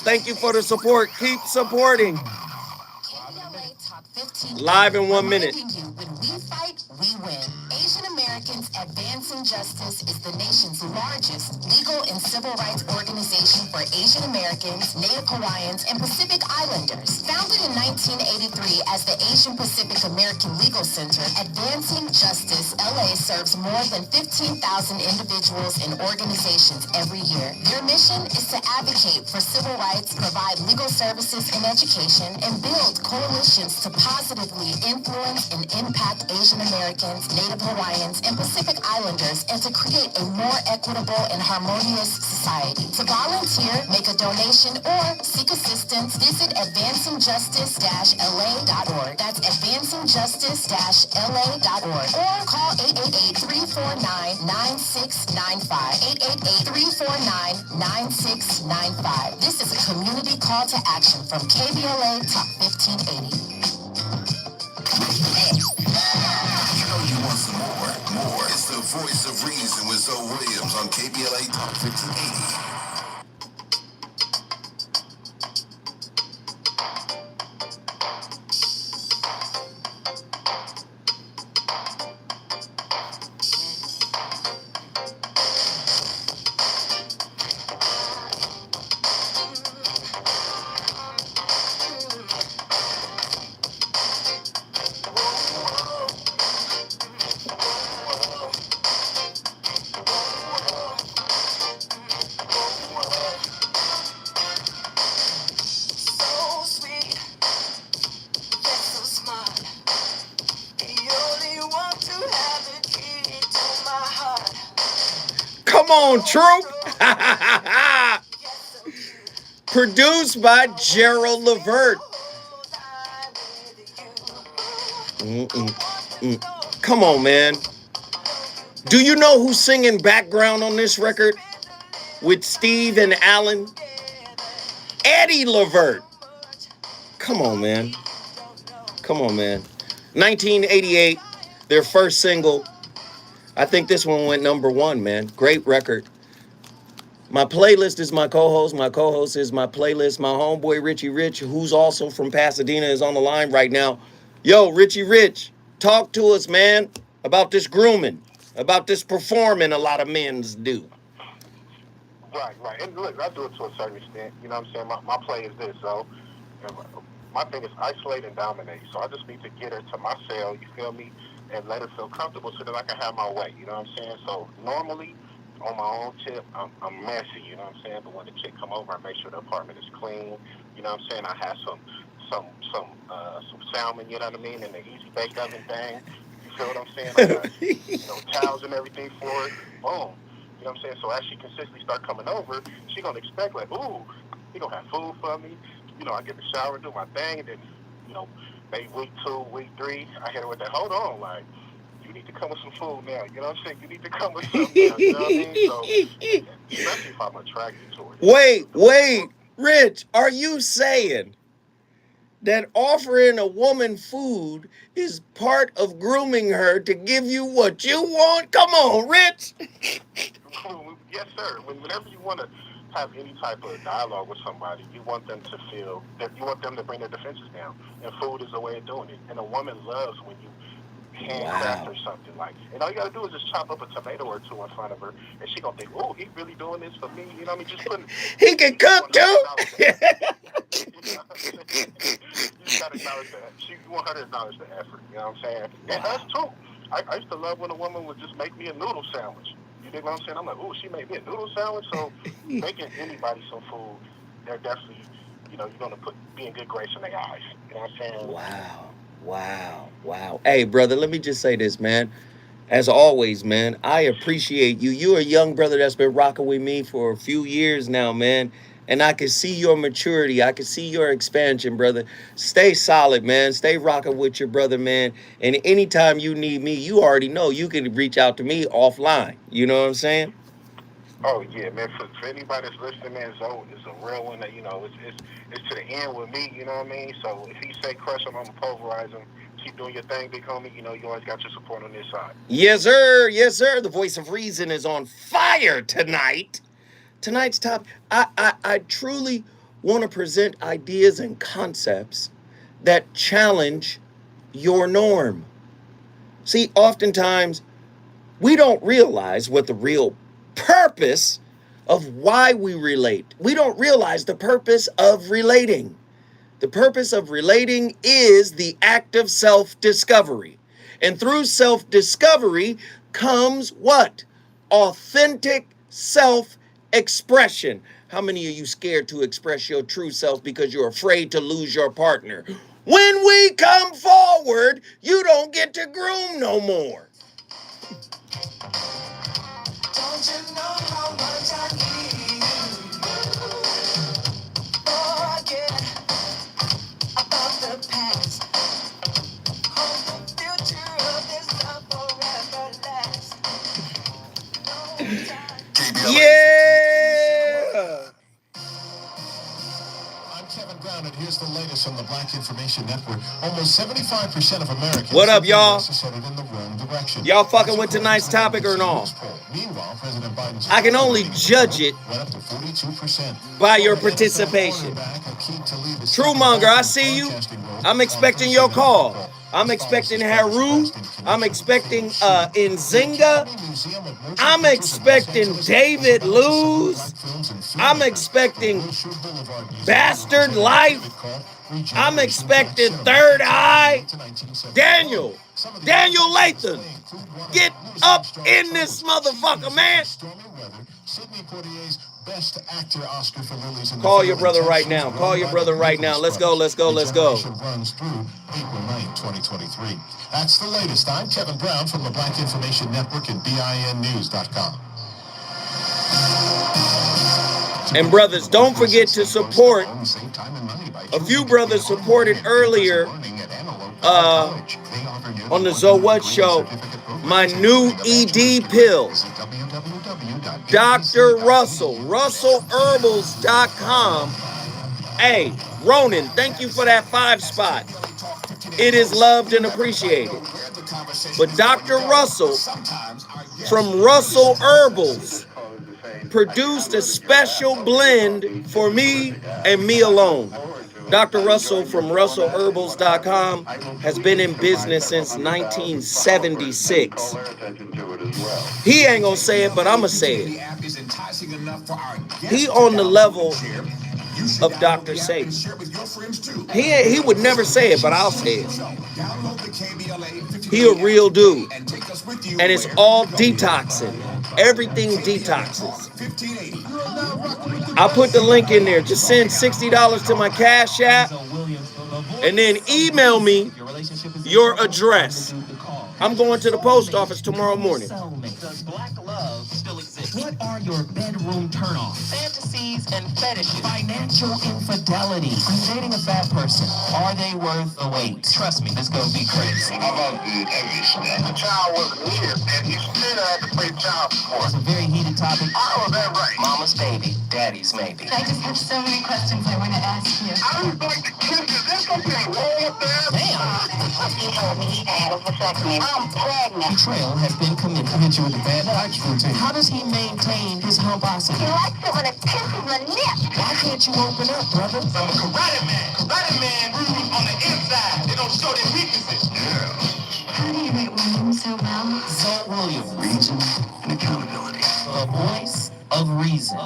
Thank you for the support. Keep supporting.
KBLA Talk 15.
Live in 1 minute.
Reminding you, when we fight, we win. Asian Americans Advancing Justice is the nation's largest legal and civil rights organization for Asian Americans, Native Hawaiians, and Pacific Islanders. Founded in 1983 as the Asian Pacific American Legal Center, Advancing Justice LA serves more than 15,000 individuals and organizations every year. Their mission is to advocate for civil rights, provide legal services and education, and build coalitions to positively influence and impact Asian Americans, Native Hawaiians, and Pacific Islanders, and to create a more equitable and harmonious society. To volunteer, make a donation, or seek assistance, visit advancingjustice-la.org. That's advancingjustice-la.org. Or call 888-349-9695. 888-349-9695. This is a community call to action from KBLA Talk 1580.
You know you want some more. It's the voice of reason with Zoe Williams on KBLA Talk 1580.
Come on, Troop. Produced by Gerald Levert. Come on, man. Do you know who's singing background on this record with Steve and Alan? Eddie Levert. Come on, man. 1988, their first single. I think this one went #1, man. Great record. My playlist is my co-host. My co-host is my playlist. My homeboy, Richie Rich, who's also from Pasadena, is on the line right now. Yo, Richie Rich, talk to us, man, about this grooming, about this performing a lot of men's do.
Right. And look, I do it to a certain extent. You know what I'm saying? My play is this, so my thing is isolate and dominate. So I just need to get her to my cell, you feel me, and let her feel comfortable so that I can have my way. You know what I'm saying? So normally, on my own tip, I'm messy, you know what I'm saying? But when the chick come over, I make sure the apartment is clean. You know what I'm saying? I have some salmon, you know what I mean, and the easy bake oven thing. You feel what I'm saying? I got, towels and everything for it. Boom. You know what I'm saying? So as she consistently start coming over, she gonna expect like, ooh, he gonna have food for me. I get the shower, do my thing, and then, maybe week 2, week 3, I hit her with that, hold on, like, you need to come with some food now. You know what I'm saying? You need to come with something now. You know what I mean? So, especially if I'm attracted to it.
Wait, Rich, are you saying that offering a woman food is part of grooming her to give you what you want? Come on, Rich.
Yes, sir. Whenever you want to have any type of dialogue with somebody, you want them to feel that you want them to bring their defenses down. And food is a way of doing it. And a woman loves when you handcraft
Wow.
or something like. And all you gotta do is just chop up a tomato or two in front of her, and she gonna think, "Oh, he really doing this for me." You know what I mean? Just putting
He can cook too.
you just gotta acknowledge that. You want her to acknowledge the effort. You know what I'm saying? And us too. I used to love when a woman would just make me a noodle sandwich. You dig what I'm saying? I'm like, "Ooh, she made me a noodle sandwich." So making anybody some food, they're definitely, you're gonna be in good grace in their eyes. You know what I'm saying?
Wow. Wow. Wow. Hey, brother, let me just say this, man. As always, man, I appreciate you. You're a young brother that's been rocking with me for a few years now, man. And I can see your maturity. I can see your expansion, brother. Stay solid, man. Stay rocking with your brother, man. And anytime you need me, you already know you can reach out to me offline. You know what I'm saying?
Oh yeah, man. For anybody that's listening, man, Zoe is a real one. That it's to the end with me. You know what I mean? So if he say crush him, I'm gonna pulverize him. Keep doing your thing, big homie. You always got your support on this side.
Yes, sir. Yes, sir. The voice of reason is on fire tonight. Tonight's topic, I truly want to present ideas and concepts that challenge your norm. See, oftentimes we don't realize what the real purpose of why we relate. We don't realize the purpose of relating. The purpose of relating is the act of self discovery. And through self discovery comes what? Authentic self expression. How many of you scared to express your true self because you're afraid to lose your partner? When we come forward, you don't get to groom no more. Don't you know how much I need you? Forget about the past. Hope the future of this love forever lasts. Yeah.
I'm Kevin Brown, and here's the latest from the Black Information Network. Almost 75% of Americans
What up, y'all?
headed in the wrong direction.
Y'all fucking with tonight's topic or no?
Meanwhile, President Biden's
I can only judge it
went up to 42%.
by your participation. Truemonger, I see you. I'm expecting your call. I'm expecting Haru. I'm expecting Nzinga. I'm expecting David Luz. I'm expecting Bastard Life. I'm expecting Third Eye. Daniel Lathan. Get up in this motherfucker, man.
Best actor Oscar for Lilies in
Call your brother right now. Call your brother right now. Let's go.
Runs through April 9, 2023. That's the latest. I'm Kevin Brown from the Black Information Network and BINnews.com.
And brothers, don't forget to support. A few brothers supported earlier on the Zoe What Show my new ED pill. Dr. Russell, RussellHerbals.com. Hey, Ronan, thank you for that 5 spot. It is loved and appreciated. But Dr. Russell from Russell Herbals produced a special blend for me and me alone. Dr. Russell from RussellHerbals.com has been in business since 1976. He ain't gonna say it, but I'ma say it. He on the level of Dr. Satan. He would never say it, but I'll say it. He a real dude. And it's all detoxing. Everything detoxes. I'll put the link in there. Just send $60 to my Cash App and then email me your address. I'm going to the post office tomorrow morning.
What are your bedroom turnoffs? Fantasies and fetishes. Financial infidelity. I'm dating a fat person. Are they worth the wait? Trust me, this gonna be crazy.
How about the heavy stuff? The child wasn't his, and he still had to pay child support.
It's a very heated topic.
Oh, that right.
Mama's baby, daddy's maybe.
I just have so many questions I want to ask you.
I was like the kiss. Is there something wrong with that?
Damn.
He told me he had a vasectomy. I'm pregnant.
Betrayal has been committed. I hit you with the bad pipes routine. How does he maintain his humposity?
He likes it when it kisses my neck.
Why can't you open up, brother?
I'm a karate man. Karate man rules on the inside. They don't show their weaknesses.
How do you rate women so well?
Salt Williams,
Reason and accountability.
the voice of reason.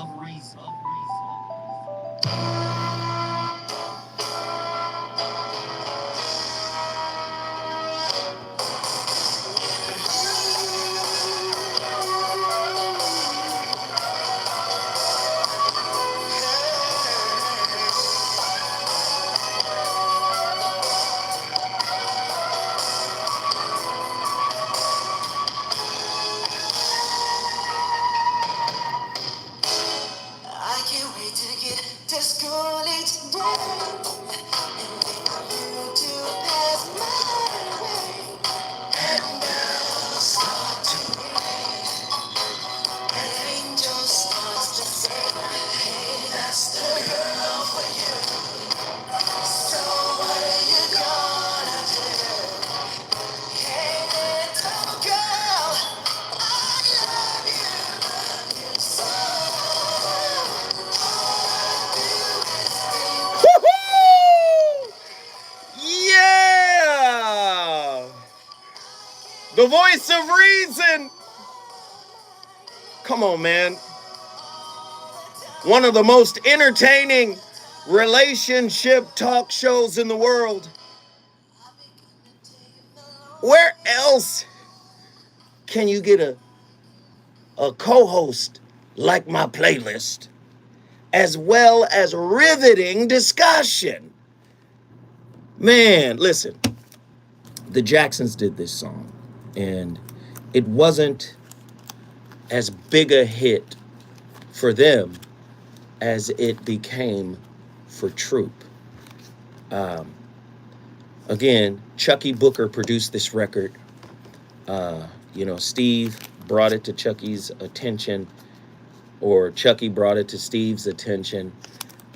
I can't wait to get to school each day and wait for you to pass my way. And bells start to ring, and angel starts to sing. Hey, that's the girl for you. So what are you gonna do? Hey, little girl, I love you so.
Woohoo! Yeah! The voice of reason. Come on, man. One of the most entertaining relationship talk shows in the world. Where else can you get a co-host like my playlist, as well as riveting discussion? Man, listen, the Jacksons did this song, and it wasn't as big a hit for them as it became for Troop. Again, Chucky Booker produced this record. Steve brought it to Chucky's attention, or Chucky brought it to Steve's attention,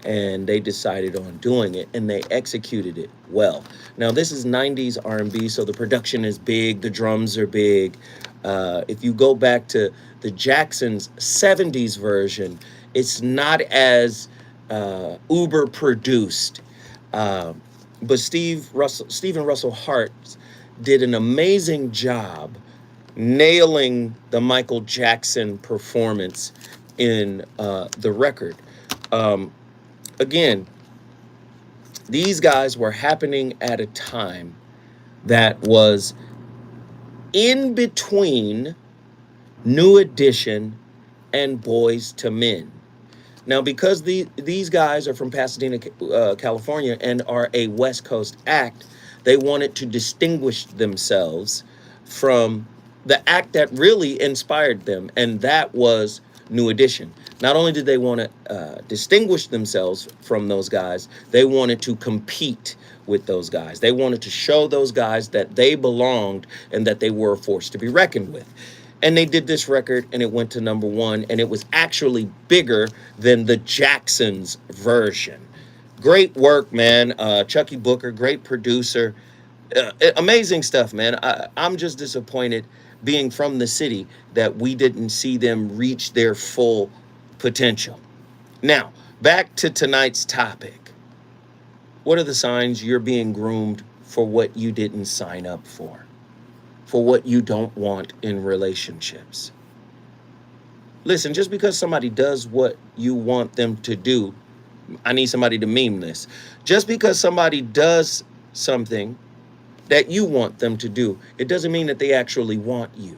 and they decided on doing it, and they executed it well. Now, this is 90s R&B, so the production is big, the drums are big. If you go back to the Jacksons' 70s version, it's not as uber produced. But Stephen Russell Hart did an amazing job nailing the Michael Jackson performance in the record. Again, these guys were happening at a time that was in between New Edition and Boys to Men. Now, because these guys are from Pasadena, California, and are a West Coast act, they wanted to distinguish themselves from the act that really inspired them, and that was New Edition. Not only did they want to distinguish themselves from those guys, they wanted to compete with those guys. They wanted to show those guys that they belonged and that they were a force to be reckoned with. And they did this record, and it went to #1, and it was actually bigger than the Jacksons version. Great work, man. Chucky Booker, great producer. Amazing stuff, man. I'm just disappointed, being from the city, that we didn't see them reach their full potential. Now, back to tonight's topic. What are the signs you're being groomed for what you didn't sign up for what you don't want in relationships? Listen, just because somebody does what you want them to do, I need somebody to meme this. Just because somebody does something that you want them to do, it doesn't mean that they actually want you.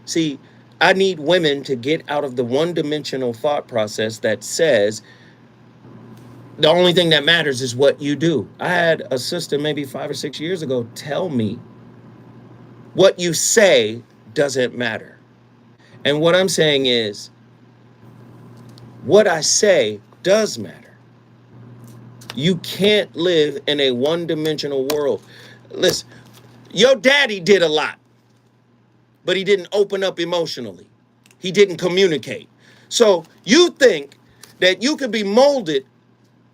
See, I need women to get out of the one-dimensional thought process that says the only thing that matters is what you do. I had a sister maybe 5 or 6 years ago tell me, what you say doesn't matter. And what I'm saying is, what I say does matter. You can't live in a one-dimensional world. Listen, your daddy did a lot, but he didn't open up emotionally. He didn't communicate. So you think that you could be molded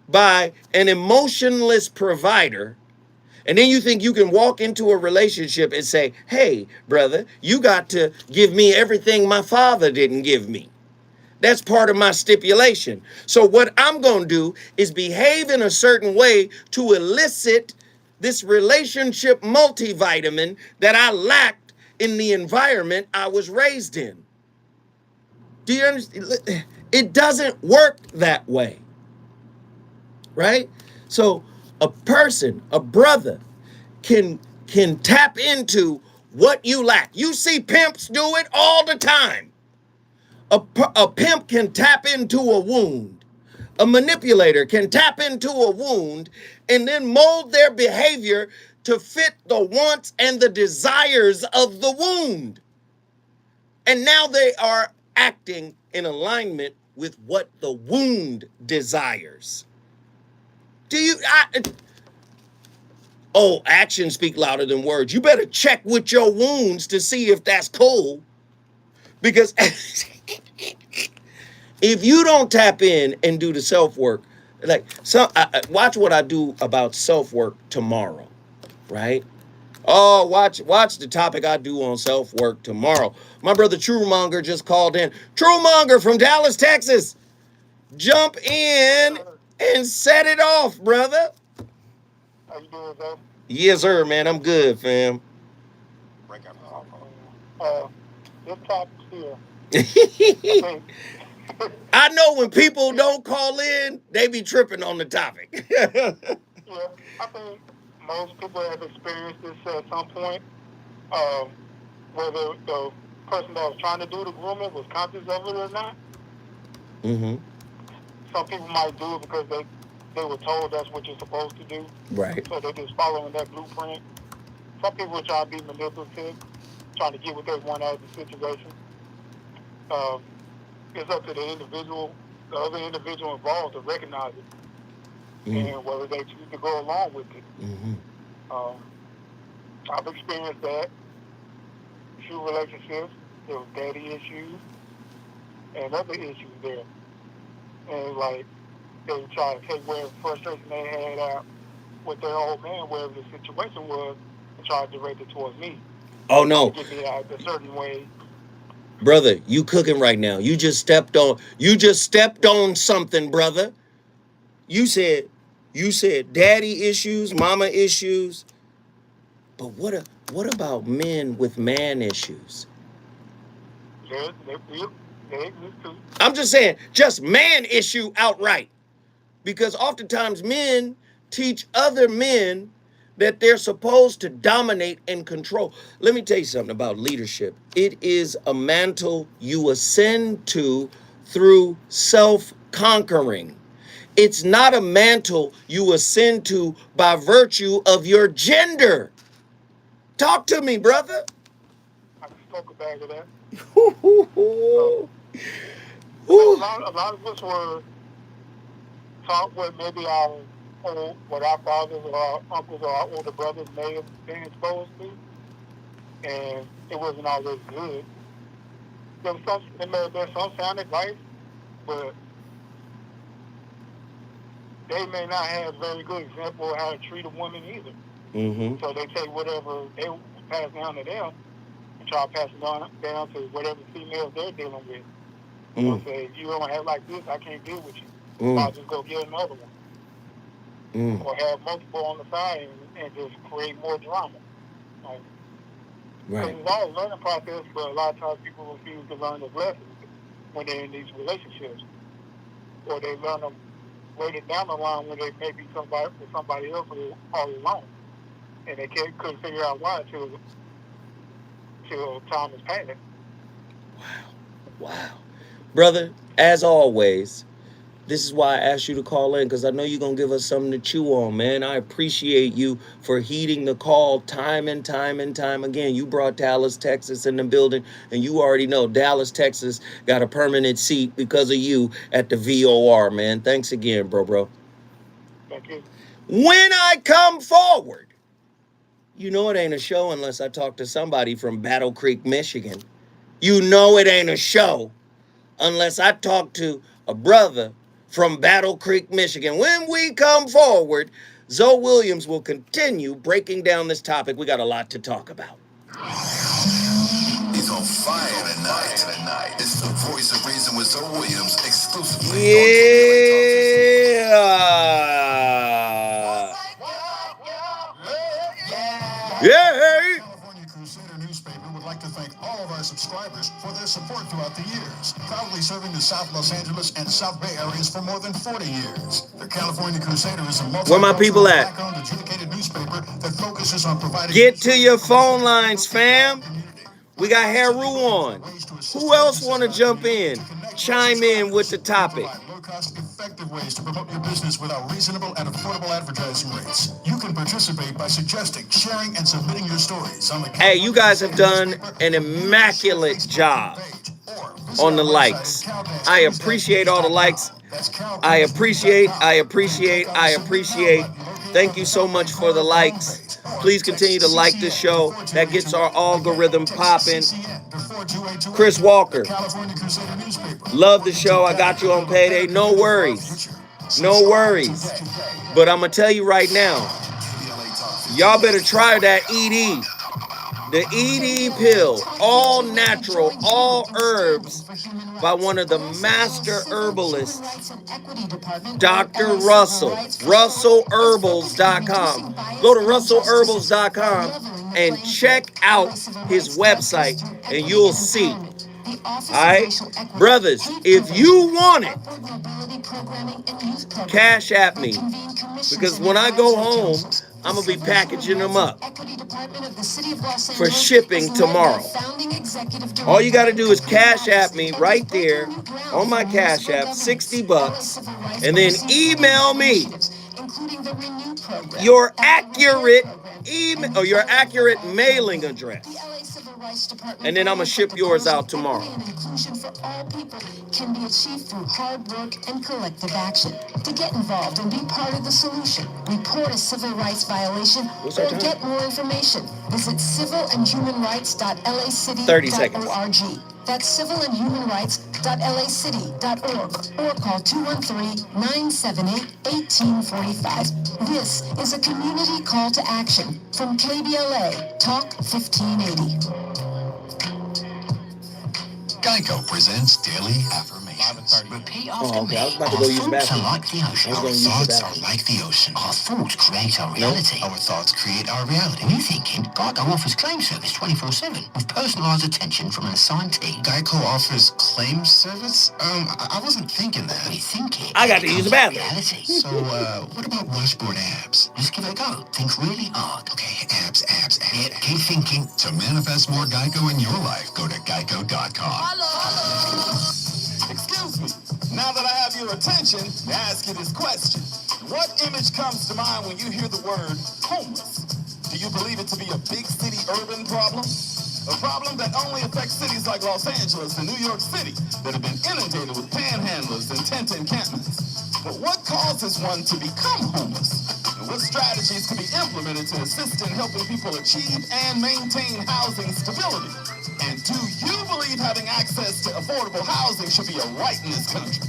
by an emotionless provider, and then you think you can walk into a relationship and say, hey, brother, you got to give me everything my father didn't give me. That's part of my stipulation. So what I'm going to do is behave in a certain way to elicit this relationship multivitamin that I lacked in the environment I was raised in. Do you understand? It doesn't work that way, right? So a person, a brother, can tap into what you lack. You see pimps do it all the time. A pimp can tap into a wound. A manipulator can tap into a wound and then mold their behavior to fit the wants and the desires of the wound. And now they are acting in alignment with what the wound desires. Actions speak louder than words. You better check with your wounds to see if that's cool. Because if you don't tap in and do the self work, watch what I do about self work tomorrow, right? Oh, watch the topic I do on self work tomorrow. My brother Truemonger just called in. Truemonger from Dallas, Texas. Jump in and set it off, brother.
How you doing, bro?
Yes, sir, man. I'm good, fam.
This topic here, I think,
I know when people don't call in, they be tripping on the topic.
yeah, I think most people have experienced this at some point. Whether the person that was trying to do the grooming was conscious of it or not.
Mm-hmm.
Some people might do it because they were told that's what you're supposed to do.
Right.
So they're just following that blueprint. Some people try to be manipulative, trying to get what they want out of the situation. It's up to the other individual involved to recognize it, and whether they choose to go along with it.
Mm-hmm.
I've experienced that. Few relationships, there was daddy issues and other issues there. And like they would try to take whatever frustration they had out with their old man, wherever the situation was, and try to direct it towards me.
Oh no.
Get me out a certain way.
Brother, you cooking right now. You just stepped on something, brother. You said daddy issues, mama issues. But what about men with man issues?
They exist too.
I'm just saying, just man issue outright. Because oftentimes men teach other men that they're supposed to dominate and control. Let me tell you something about leadership. It is a mantle you ascend to through self-conquering. It's not a mantle you ascend to by virtue of your gender. Talk to me, brother.
I can smoke a bag of that.
A
lot of us were taught what maybe what our fathers or our uncles or our older brothers may have been exposed to, and it wasn't always good. There's some sound advice, but they may not have very good example of how to treat a woman either.
Mm-hmm.
So they take whatever they pass down to them and try to pass it down to whatever females they're dealing with. They'll say, if you don't have like this, I can't deal with you. I'll just go get another one. Or have multiple on the side and just create more drama.
Right.
So it's all a learning process, but a lot of times people refuse to learn those lessons when they're in these relationships. Or they learn them later down the line when they may be with somebody else all alone. And they couldn't figure out why until time has passed.
Wow. Brother, as always, This is why I asked you to call in, because I know you're going to give us something to chew on, man. I appreciate you for heeding the call time and time and time again. You brought Dallas, Texas in the building, and you already know Dallas, Texas got a permanent seat because of you at the VOR, man. Thanks again, bro.
Thank you.
When I come forward, you know it ain't a show unless I talk to somebody from Battle Creek, Michigan. You know it ain't a show unless I talk to a brother from Battle Creek, Michigan. When we come forward, Zoe Williams will continue breaking down this topic. We got a lot to talk about.
He's on fire tonight. It's the voice of reason with Zoe Williams exclusively on KBLA
Yeah. Yeah.
California Crusader newspaper would like to thank all of our subscribers for their support throughout the years, proudly serving the South Los Angeles and South Bay areas for more than 40 years. The California Crusader is a
Where my people at?
black-owned, adjudicated newspaper that focuses on providing...
Get to your phone lines, fam. We got Haru on. Who else want to jump in? Chime in with the topic.
Low-cost, effective ways to promote your business without reasonable and affordable advertising rates. You can participate by suggesting, sharing, and submitting your stories on the...
Hey, you guys have done an immaculate job on the likes. I appreciate all the likes. I appreciate. Thank you so much for the likes. Please continue to like this show. That gets our algorithm popping. Chris Walker, love the show. I got you on payday. No worries. But I'm going to tell you right now, y'all better try that ED. The ED pill, all natural, all herbs, by one of the master herbalists, Dr. Russell, RussellHerbals.com. Go to RussellHerbals.com and check out his website, and you'll see. All right, brothers, if you want it, cash at me, because when I go home, I'm going to be packaging them up for shipping tomorrow. All you got to do is cash app me right there on my cash app, $60, and then email me your accurate email or your accurate mailing address. And then I'm going to ship yours out tomorrow.
Inclusion for all people can be achieved through hard work and collective action. To get involved and be part of the solution, report a civil rights violation or get more information. Visit civilandhumanrights.lacity.org. That's civilandhumanrights.lacity.org or call 213-978-1845. This is a community call to action from KBLA Talk 1580.
Geico presents Daily Affirmations.
Repeat after
okay. I was
me.
about to go use the
Our thoughts
bathroom.
are like the ocean.
I was
Our
going to use the
thoughts are
bathroom.
like the ocean.
Our thoughts create our reality.
Our thoughts create our reality.
New thinking, Geico offers claim service 24/7 with personalised attention from an assigned team.
Geico offers claim service? I wasn't thinking that.
Rethink it.
I got to use the bathroom.
Reality.
So, what about washboard abs?
Just give it a go. Think really hard.
Okay, abs.
Yeah, keep thinking.
To manifest more Geico in your life, go to geico.com.
Excuse me. Now that I have your attention, I ask you this question. What image comes to mind when you hear the word homeless? Do you believe it to be a big city urban problem? A problem that only affects cities like Los Angeles and New York City that have been inundated with panhandlers and tent encampments. But what causes one to become homeless? And what strategies can be implemented to assist in helping people achieve and maintain housing stability? And do you believe having access to affordable housing should be a right in this country?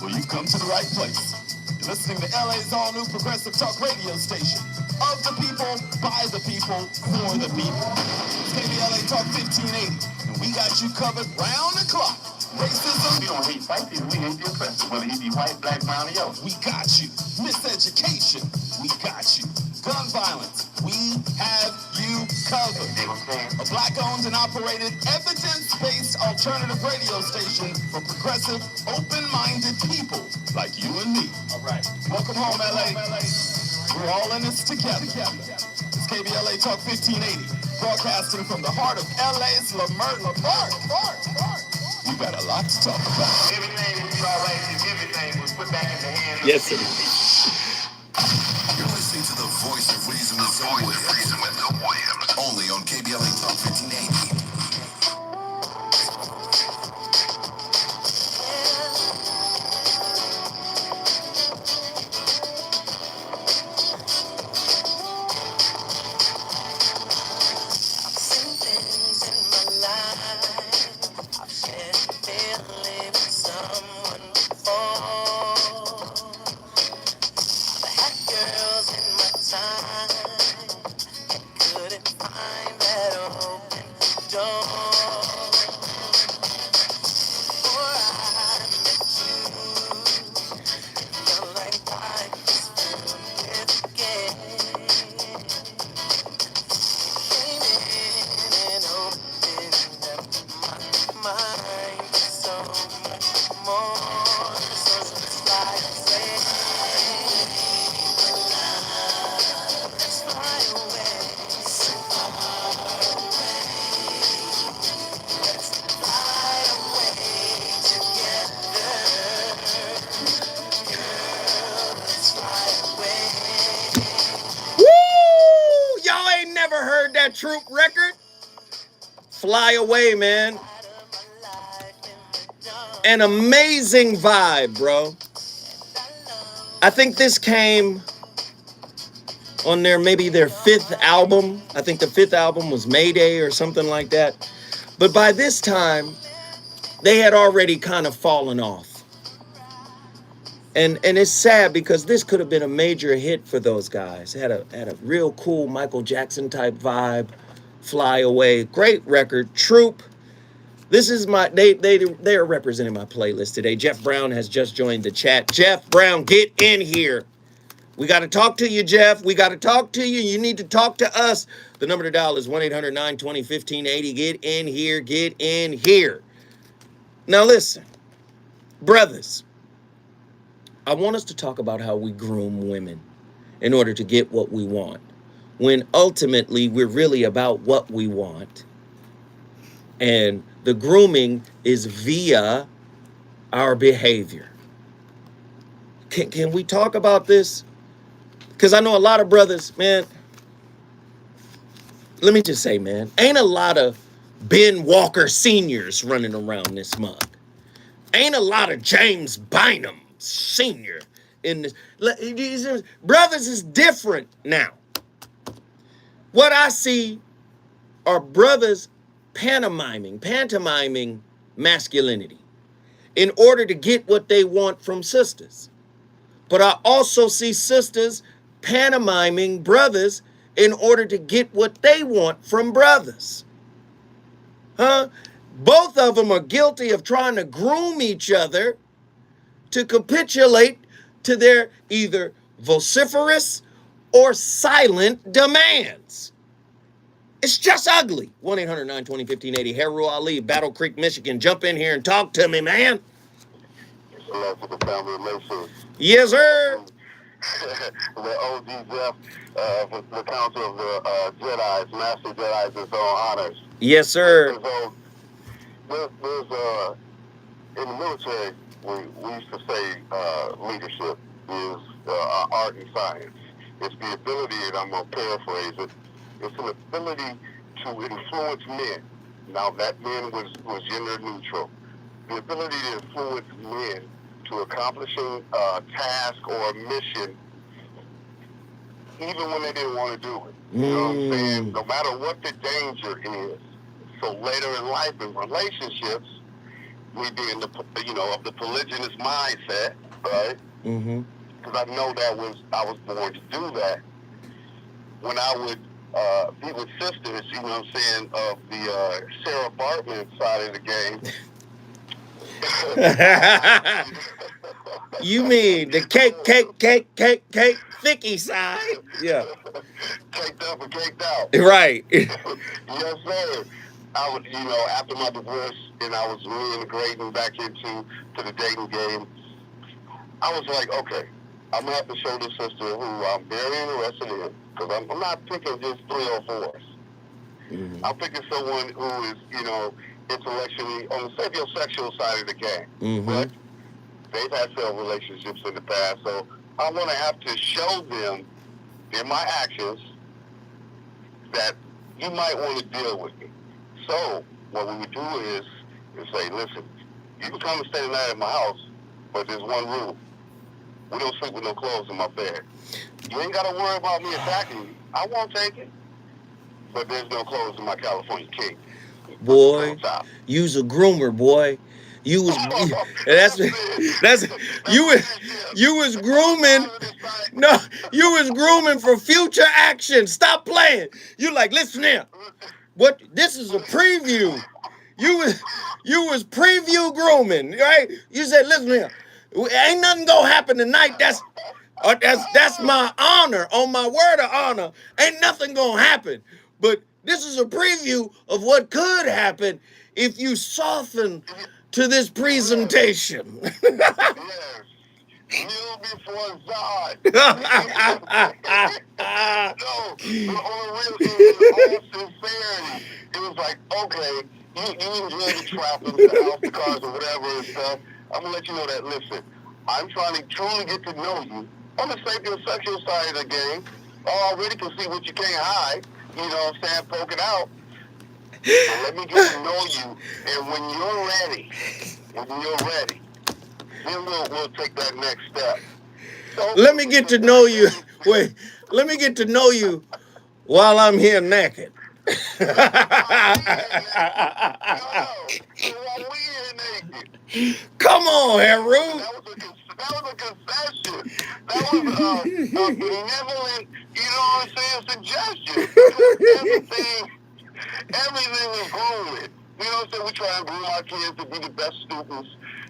Well, you've come to the right place. You're listening to LA's all-new progressive talk radio station. Of the people, by the people, for the people. It's KBLA Talk 1580. And we got you covered round the clock. Racism. We don't hate white people, we hate the oppressor, whether he be white, black, brown, or yellow. We got you. Miseducation. We got you. Gun violence. We have you covered. A black-owned and operated, evidence-based alternative radio station for progressive, open-minded people like you and me. All right. Welcome home, LA. We're all in this together. It's KBLA Talk 1580, broadcasting from the heart of LA's Lamert.
We got a lot to talk about.
Everything was alright, everything was put back in the hands of
Yes,
the
sir.
You're listening to the voice of reason with Phil Williams. Only on KBLA Talk 1580.
I've seen things in my life. I've shared feeling with someone before. I had girls in my time, couldn't find that open door. Before I met you, felt like life was filled with games. Came in and opened up my mind to so much more. So let's fly away. Let's fly away. So let's fly away together. Girl, let's fly away.
Woo! Y'all ain't never heard that Troop record? Fly Away, man. An amazing vibe, bro. I think this came on maybe their 5th album. I think the 5th album was Mayday or something like that. But by this time, they had already kind of fallen off. And it's sad because this could have been a major hit for those guys. Had a real cool Michael Jackson type vibe. Fly Away, great record. Troop. This is they are representing my playlist today. Jeff Brown has just joined the chat. Jeff Brown, get in here. We got to talk to you, Jeff. We got to talk to you. You need to talk to us. The number to dial is 1-800-920-1580. Get in here. Get in here. Now listen, brothers, I want us to talk about how we groom women in order to get what we want, when ultimately we're really about what we want. And the grooming is via our behavior. Can we talk about this? Because I know a lot of brothers, man, let me just say, man, ain't a lot of Ben Walker seniors running around this mug. Ain't a lot of James Bynum senior in this. Brothers is different now. What I see are brothers pantomiming masculinity in order to get what they want from sisters. But I also see sisters pantomiming brothers in order to get what they want from brothers. Huh? Both of them are guilty of trying to groom each other to capitulate to their either vociferous or silent demands. It's just ugly. 1-800-920-1580. Heru Ali, Battle Creek, Michigan. Jump in here and talk to me, man.
Love for the family relations.
Yes, sir.
The OG Jeff, the Council of the Jedi's, Master Jedi's, and so honors.
Yes, sir.
There's in the military, we used to say leadership is art and science. It's the ability, and I'm going to paraphrase it, it's an ability to influence men. Now, that men was gender neutral. The ability to influence men to accomplishing a task or a mission, even when they didn't want to do it. You know what I'm saying? No matter what the danger is. So later in life, in relationships, me being of the polygynous mindset, right?
Mm-hmm.
Because I know I was born to do that. When I would be with sisters, you know what I'm saying, of the Sarah Bartman side of the game.
You mean the cake, thicky side? Yeah.
Caked up and caked out.
Right.
Yes, sir. I would, after my divorce and I was reintegrating back into the dating game, I was like, okay, I'm going to have to show this sister who I'm very interested in, because I'm not picking just 304s.
Mm-hmm.
I'm picking someone who is, intellectually on the sapiosexual side of the game.
Mm-hmm.
But they've had failed relationships in the past, so I'm going to have to show them in my actions that you might want to deal with me. So what we would do is say, listen, you can come and stay the night at my house, but there's one rule. We don't sleep with no clothes in my bed. You ain't got to worry about me attacking you. I won't take it. But there's no clothes in my California king.
Boy, you's a groomer, boy. You was that's you was grooming. No, you was grooming for future action. Stop playing. You like, listen here. What this is a preview. You was preview grooming, right? You said, listen here. Ain't nothing gonna happen tonight. That's my honor. On my word of honor, ain't nothing gonna happen. But this is a preview of what could happen if you soften to this presentation.
Yes. Kneel before God. No, but in all sincerity, it was like, okay, you enjoy the trappings, the house, the cars, or whatever and stuff. I'm gonna let you know that. Listen, I'm trying to truly get to know you on the sapiosexual side of the game. I already can see what you can't hide. You know what I'm saying? Poke it out. So let me get to know you, and when you're ready, then we'll take that next step. So,
let me get to know you. Wait, let me get to know you while I'm here naked. Come on, Heru.
That was a concession. That was a benevolent, you know what I'm saying, suggestion. Because everything is grooming. You know what I'm saying? We try and groom our kids to be the best students,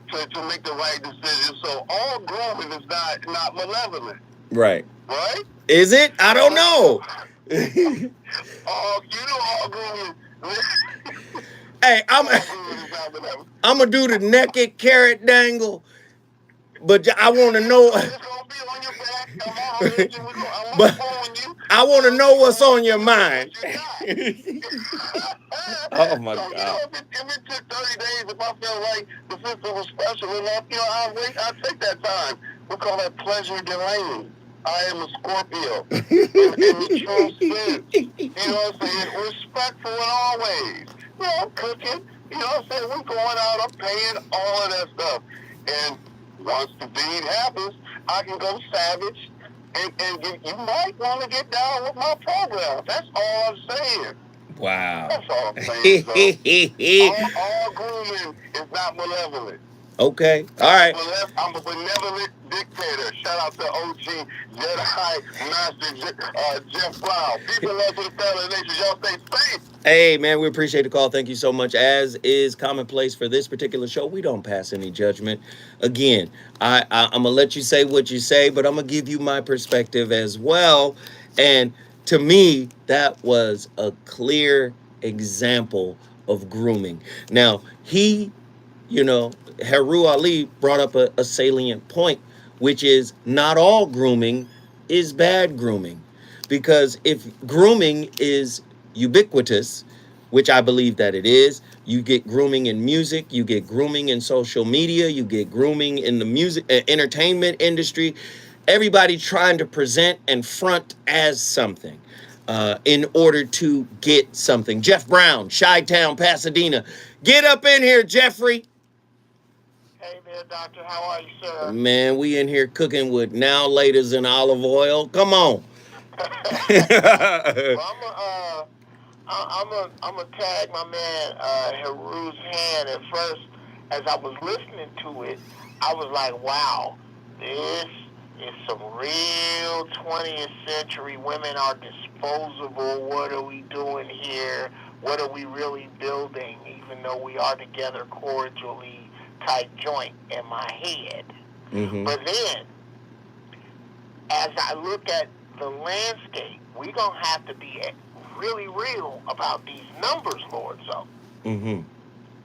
to make the right decisions. So all grooming is not malevolent.
Right.
Right?
Is it? I don't know.
You know all grooming.
Hey, I'm gonna do the naked carrot dangle, but I want to know.
It's gonna be on your back.
But I want to know what's on your mind. Oh my
So,
God.
If it took 30 days, if I felt like the system was special enough, I'll take that time. We call that pleasure delaying. I am a Scorpio. In the true sense. You know what I'm saying? Respectful in all ways. I'm cooking. You know what I'm saying? We're going out, I'm paying all of that stuff. And once the deed happens, I can go savage and you might want to get down with my program. That's all I'm saying.
Wow.
That's all I'm saying. All grooming is not malevolent.
Okay. All right.
I'm a benevolent dictator. Shout out to OG Jedi Master Jeff Brown. People love to the family nation. Y'all stay safe.
Hey, man, we appreciate the call. Thank you so much. As is commonplace for this particular show, we don't pass any judgment. Again, I'm going to let you say what you say, but I'm going to give you my perspective as well. And to me, that was a clear example of grooming. Now, Heru Ali brought up a salient point, which is not all grooming is bad grooming. Because if grooming is ubiquitous, which I believe that it is, you get grooming in music, you get grooming in social media, you get grooming in the music entertainment industry. Everybody trying to present and front as something in order to get something. Jeff Brown, Chi-Town, Pasadena. Get up in here, Jeffrey.
Hey there, doctor. How are you, sir?
Man, we in here cooking with now, laters, and olive oil. Come on.
Well, I'm gonna tag my man Heru's hand. At first, as I was listening to it, I was like, wow, this is some real 20th century. Women are disposable. What are we doing here? What are we really building? Even though we are together cordially, tight joint in my head.
Mm-hmm.
But then, as I look at the landscape, we're going to have to be really real about these numbers, Lord. So,
Mm-hmm.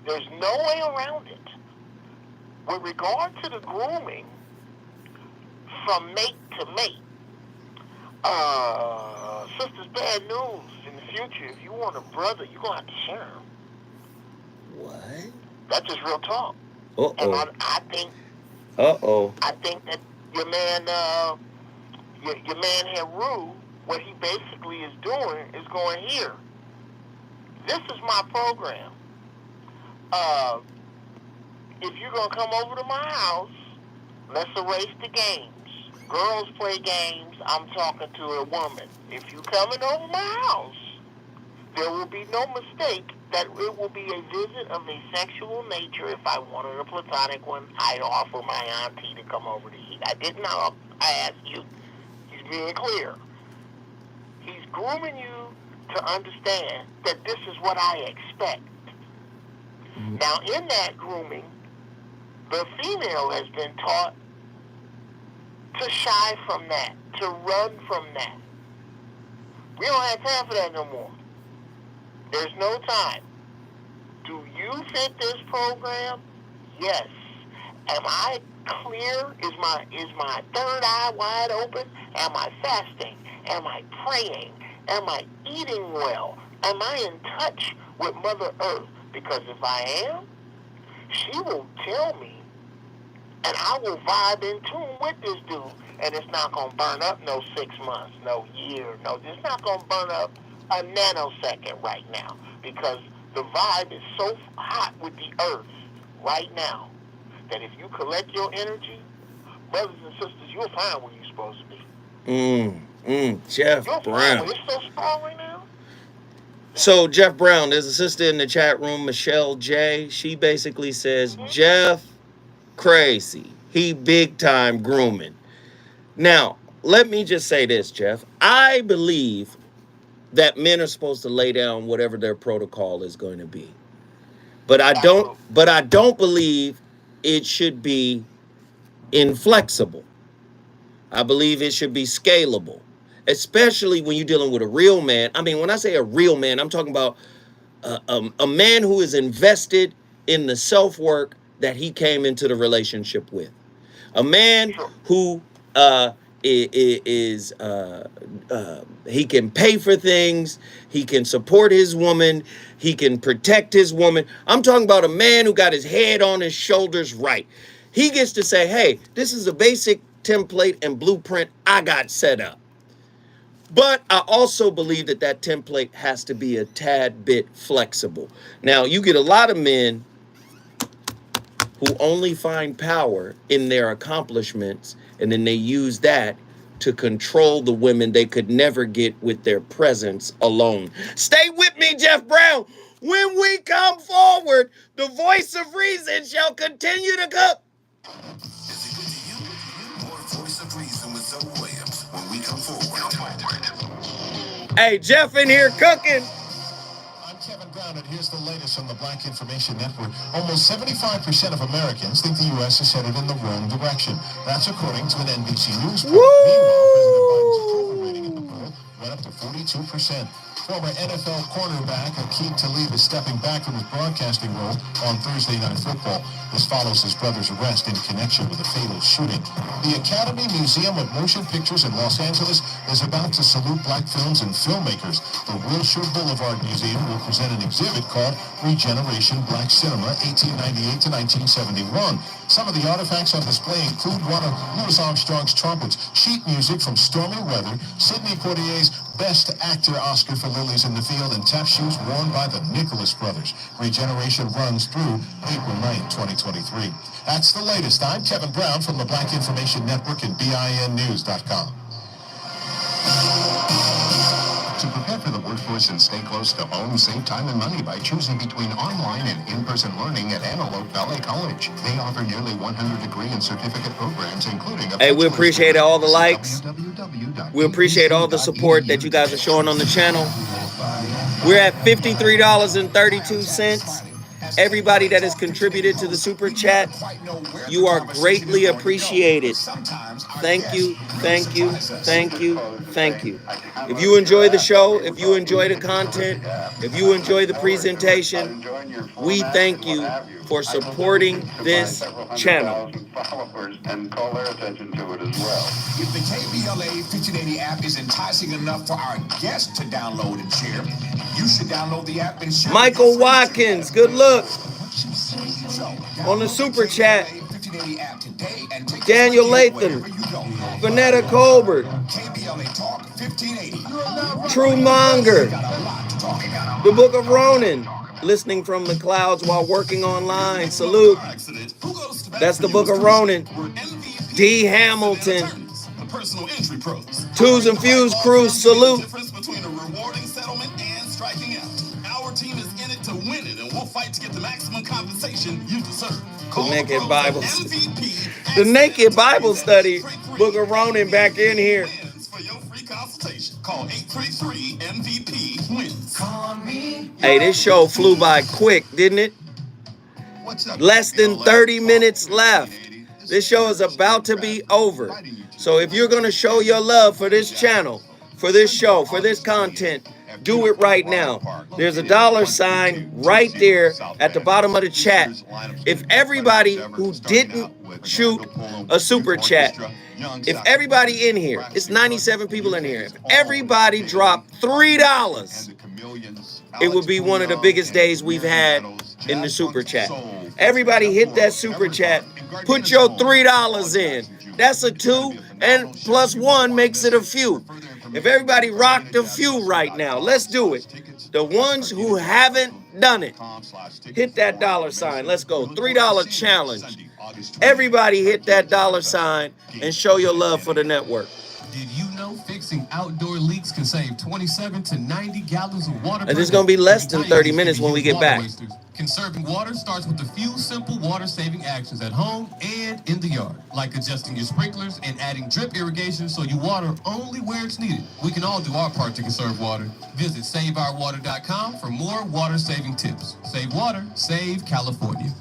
There's no way around it. With regard to the grooming, from mate to mate, sisters, bad news. In the future, if you want a brother, you're going to have to share him.
What?
That's just real talk. And
Uh-oh.
I think
Uh-oh.
that your man your man Heru, what he basically is doing is going, here, this is my program. If you're gonna come over to my house, let's erase the games. Girls play games. I'm talking to a woman. If you coming over my house, there will be no mistake that it will be a visit of a sexual nature. If I wanted a platonic one, I'd offer my auntie to come over to eat. I did not. I asked you. He's being clear. He's grooming you to understand that this is what I expect. Now, in that grooming, the female has been taught to shy from that, to run from that. We don't have time for that no more. There's no time. Do you fit this program? Yes. Am I clear? Is my third eye wide open? Am I fasting? Am I praying? Am I eating well? Am I in touch with Mother Earth? Because if I am, she will tell me, and I will vibe in tune with this dude, and it's not going to burn up no 6 months, no year, no, it's not going to burn up a nanosecond right now, because the vibe is so hot with the earth right now that if you collect your energy, brothers and sisters, you'll find where you're supposed to be.
Jeff
You'll
Brown.
find where it's so strong right now.
So, Jeff Brown, there's a sister in the chat room, Michelle J. She basically says, Jeff, crazy. He big time grooming. Now, let me just say this, Jeff. I believe that men are supposed to lay down whatever their protocol is going to be. But I don't believe it should be inflexible. I believe it should be scalable, especially when you're dealing with a real man. I mean, when I say a real man, I'm talking about a man who is invested in the self-work that he came into the relationship with. A man who he can pay for things, he can support his woman, he can protect his woman. I'm talking about a man who got his head on his shoulders right. He gets to say, hey, this is a basic template and blueprint I got set up. But I also believe that that template has to be a tad bit flexible. Now, you get a lot of men who only find power in their accomplishments, and then they use that to control the women they could never get with their presence alone. Stay with me, Jeff Brown. When we come forward, the voice of reason shall continue to come.
Is it good to you? More Voice of Reason with Zoe Williams when we come forward.
Hey, Jeff in here cooking.
I'm Kevin Brown, and here's the latest from the Black Information Network. Almost 75% of Americans think the U.S. is headed in the wrong direction. That's according to an NBC News poll. Meanwhile, President Biden's approval rating in the poll went up to 42%. Former NFL cornerback Akeem Talib is stepping back from his broadcasting role on Thursday Night Football. This follows his brother's arrest in connection with a fatal shooting. The Academy Museum of Motion Pictures in Los Angeles is about to salute black films and filmmakers. The Wilshire Boulevard Museum will present an exhibit called Regeneration Black Cinema, 1898 to 1971. Some of the artifacts on display include one of Louis Armstrong's trumpets, sheet music from Stormy Weather, Sidney Poitier's Best Actor Oscar for Lilies in the Field, and tap shoes worn by the Nicholas brothers. Regeneration runs through April 9, 2023. That's the latest. I'm Kevin Brown from the Black Information Network and BINnews.com.
To prepare for the workforce and stay close to home, save time and money by choosing between online and in-person learning at Antelope Valley College. They offer nearly 100 degree and certificate programs, including a
Hey, we appreciate all the likes. We appreciate all the support that you guys are showing on the channel. We're at $53.32. Everybody that has contributed to the super chat, you are greatly appreciated. Thank you, thank you, thank you, thank you. If you enjoy the show, if you enjoy the content, if you enjoy the presentation, we thank you for supporting this channel.
followers and call their attention to it as well.
If the KBLA 1580 app is enticing enough for our guests to download and share, you should download the app and share.
Michael Watkins, good look on the super chat. Daniel Lathan, Vanetta Colbert, True Monger, the Book of Ronan, listening from the clouds while working online. Salute. That's the Book of Ronan. D. Hamilton. Twos and Fuse crew, salute.
Our team is in it to win it, and we'll fight to get the maximum compensation you deserve.
The Naked Bible, the Naked Bible Study, Book of Ronan back in here.
For your free consultation, call 833-MVP-WINS.
Hey, this show flew by quick, didn't it? Less than 30 minutes left. This show is about to be over. So if you're going to show your love for this channel, for this show, for this content, do it right now. There's a $sign right there at the bottom of the chat. If everybody who didn't shoot a super chat, if everybody in here, it's 97 people in here, if everybody dropped $3, it would be one of the biggest days we've had in the super chat. Everybody hit that super chat. Put your $3 in. That's a 2, and plus 1 makes it a few. If everybody rocked a few right now, let's do it. The ones who haven't done it, hit that $sign. Let's go. $3 challenge. Everybody hit that $sign and show your love for the network.
Did you know fixing outdoor leaks can save 27 to 90 gallons of water?
And it's going to be less than 30 minutes when we get back.
Conserving water starts with a few simple water-saving actions at home and in the yard, like adjusting your sprinklers and adding drip irrigation so you water only where it's needed. We can all do our part to conserve water. Visit SaveOurWater.com for more water-saving tips. Save water, save California.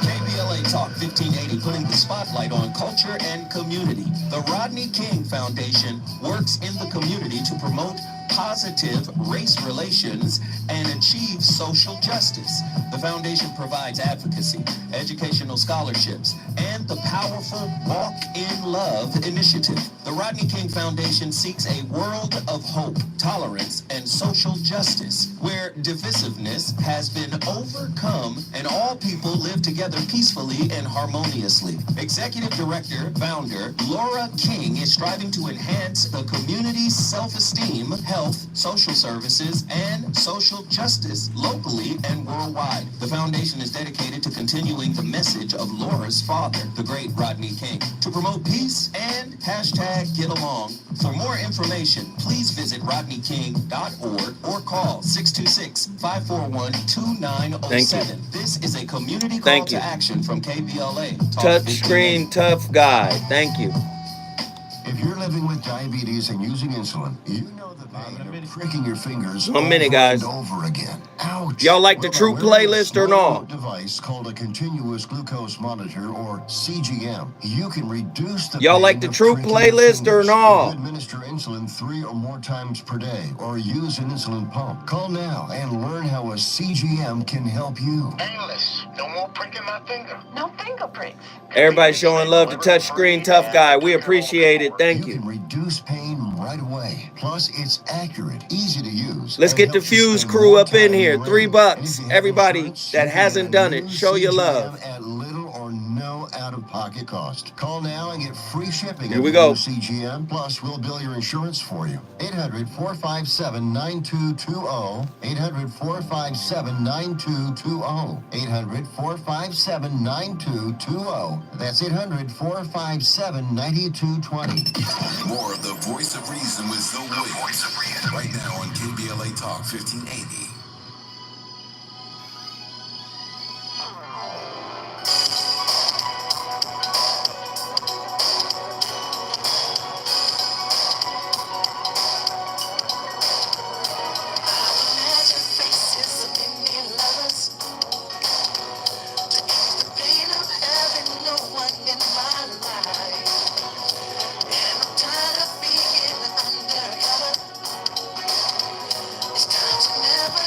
KBLA Talk 1580, putting the spotlight on culture and community. The Rodney King Foundation works in the community to promote positive race relations and achieve social justice. The foundation provides advocacy, educational scholarships, and the powerful Walk in Love initiative. The Rodney King Foundation seeks a world of hope, tolerance, and social justice, where divisiveness has been overcome and all people live together peacefully and harmoniously. Executive Director, Founder Laura King is striving to enhance the community's self-esteem, health, social services, and social justice locally and worldwide. The foundation is dedicated to continuing the message of Laura's father, the great Rodney King, to promote peace and hashtag get along. For more information, please visit rodneyking.org or call 626-541-2907. This is a community call to action from KBLA.
Touchscreen tough guy. Thank you.
If you're living with diabetes and using insulin, you know the pain of pricking your fingers
1 minute, guys.
over again. Ouch.
Y'all like the True playlist or not?
Device called a continuous glucose monitor, or CGM. You can reduce the
Y'all
pain
like the
of
True
pricking
playlist or
fingers.
not?
You administer insulin 3 or more times per day, or use an insulin pump. Call now and learn how a CGM can help you.
Painless. No more pricking my finger.
No finger pricks.
Everybody showing love to Touchscreen Tough Guy. We appreciate it. Thank
You
you.
can reduce pain right away. Plus, it's accurate, easy to use.
Let's
and
get the
helps you
Fuse
spend
crew
more
up in
time
here.
away.
$3.
And if you have
Everybody
insurance,
that
you
hasn't
can
done it,
use
show your
CGM
love.
at little or no out-of-pocket cost. Call now and get free shipping.
Here we
of
go.
the CGM. Plus, we'll bill your insurance for you. 800-457-9220. 800-457-9220. 800-457-9220. That's 800-457-9220.
More of the Voice of Reason with Zoe Williams. Right now on KBLA Talk 1580.
It's time to never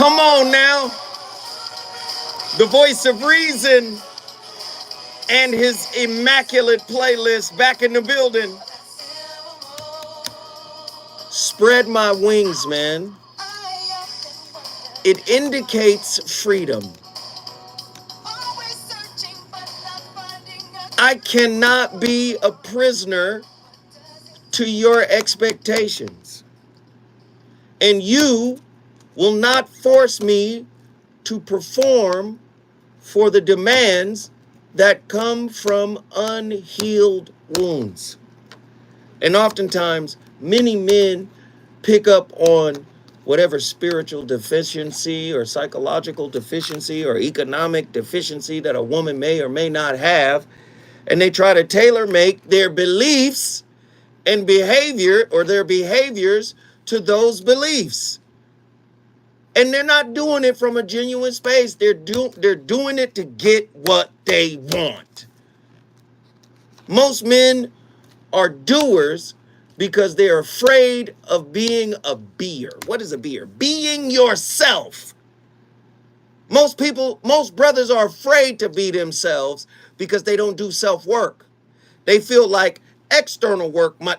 Come on now. The voice of reason and his immaculate playlist back in the building. Spread my wings, man. It indicates freedom. I cannot be a prisoner to your expectations. And you will not force me to perform for the demands that come from unhealed wounds. And oftentimes, many men pick up on whatever spiritual deficiency or psychological deficiency or economic deficiency that a woman may or may not have, and they try to tailor make their beliefs and behavior or their behaviors to those beliefs. And they're not doing it from a genuine space. They're doing it to get what they want. Most men are doers because they're afraid of being a beer. What is a beer? Being yourself. Most brothers are afraid to be themselves because they don't do self-work. They feel like external work, my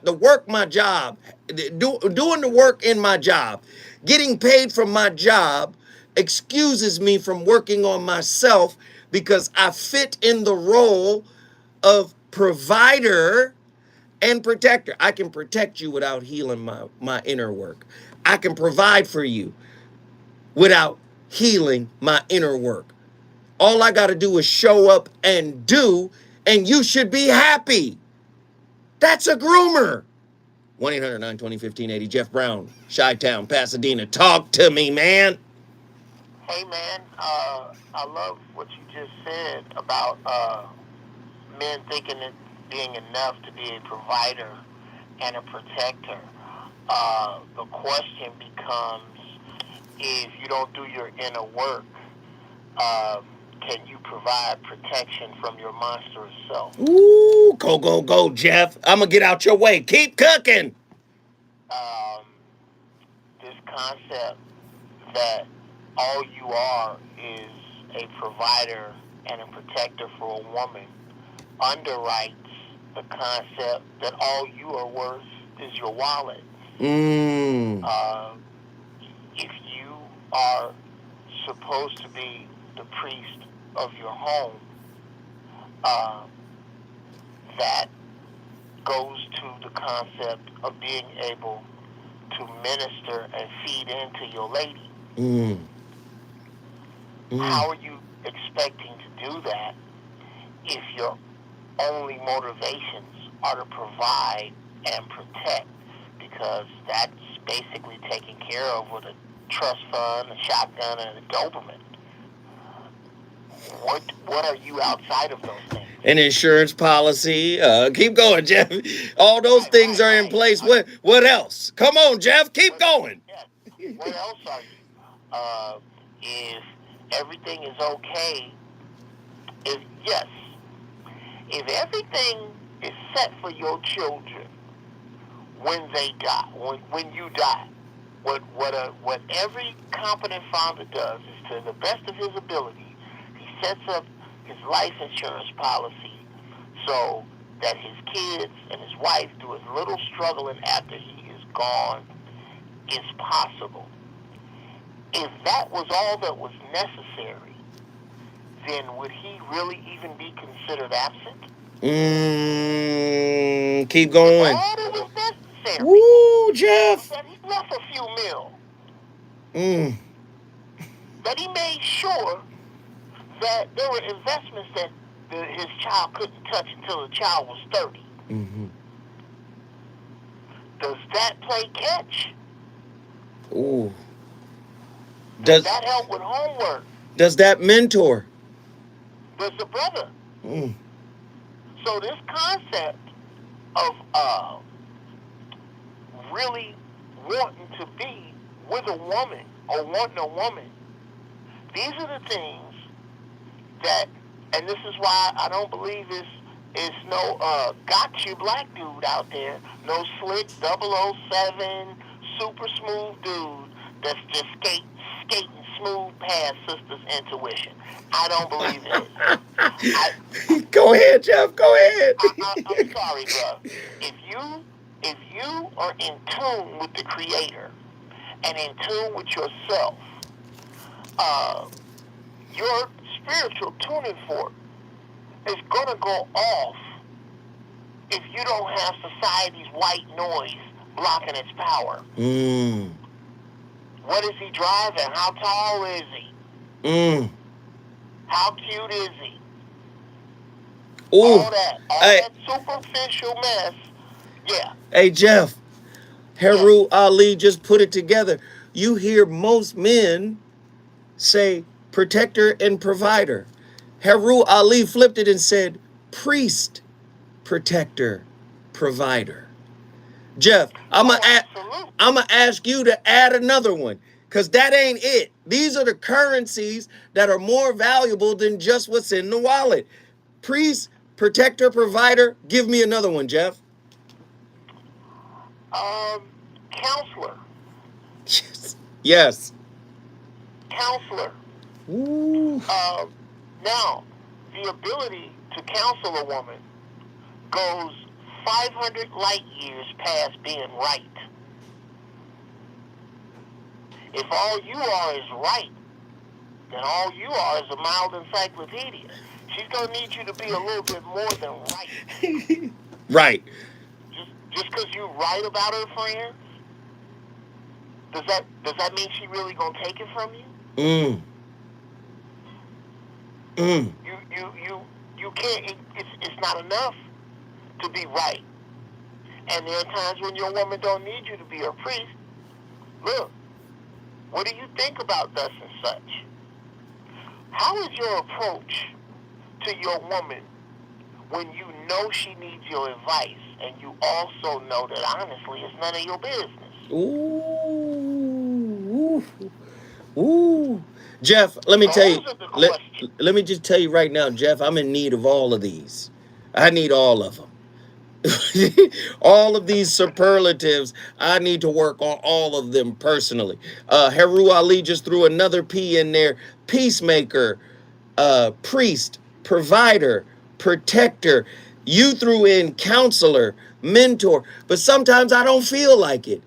job, doing the work in my job, getting paid from my job excuses me from working on myself because I fit in the role of provider and protector. I can protect you without healing my inner work. I can provide for you without healing my inner work. All I got to do is show up and do, and you should be happy. That's a groomer. 1-800-920-1580. Jeff Brown, Chi-Town, Pasadena. Talk to me, man.
Hey, man, I love what you just said about men thinking it being enough to be a provider and a protector. The question becomes, if you don't do your inner work, can you provide protection from your monstrous self?
Ooh, go, Jeff. I'm going to get out your way. Keep cooking.
This concept that all you are is a provider and a protector for a woman underwrites the concept that all you are worth is your wallet. If you are supposed to be the priest of your home, that goes to the concept of being able to minister and feed into your lady. How are you expecting to do that if your only motivations are to provide and protect? Because that's basically taken care of with a trust fund, a shotgun, and a Doberman. What are you outside of those things?
An insurance policy. Keep going, Jeff. All those things are in place. What else? Come on, Jeff. Keep going.
Yeah. What else are you? If everything is okay, if everything is set for your children when they die, when you die, what every competent father does is, to the best of his ability, he sets up his life insurance policy so that his kids and his wife do as little struggling after he is gone as possible. If that was all that was necessary, then would he really even be considered absent?
Keep going.
All that was necessary.
Woo, Jeff.
That he left a few mil. That he made sure that there were investments that his child couldn't touch until the child was 30. Does that play catch?
Ooh.
Does that help with homework?
Does that mentor?
Does the brother? So this concept of really wanting to be with a woman or wanting a woman, these are the things that, and this is why I don't believe it's no got you black dude out there, no slick 007 super smooth dude that's just skating smooth past sister's intuition. I don't believe it is.
Go ahead, Jeff. Go ahead.
I'm sorry, bro. If you are in tune with the Creator and in tune with yourself, your spiritual tuning fork is gonna go off if you don't have society's white noise blocking its power. What is he driving? How tall is he? How cute is he?
Ooh.
All that superficial mess. Yeah.
Hey, Jeff. Heru Ali just put it together. You hear most men say protector and provider. Heru Ali flipped it and said priest, protector, provider. Jeff, I'm gonna ask you to add another one, because that ain't it. These are the currencies that are more valuable than just what's in the wallet. Priest, protector, provider. Give me another one, Jeff.
Counselor.
Yes.
Counselor.
Ooh.
Now, the ability to counsel a woman goes 500 light years past being right. If all you are is right, then all you are is a mild encyclopedia. She's going to need you to be a little bit more than right.
Right.
Just because you write about her friends, does that mean she really going to take it from you? You can't, it's not enough to be right. And there are times when your woman don't need you to be her priest. Look, what do you think about thus and such? How is your approach to your woman when you know she needs your advice and you also know that honestly it's none of your business?
Ooh. Jeff, let me tell you. Let me just tell you right now, Jeff, I'm in need of all of these. I need all of them. All of these superlatives, I need to work on all of them personally. Heru Ali just threw another P in there. Peacemaker, priest, provider, protector. You threw in counselor, mentor, but sometimes I don't feel like it.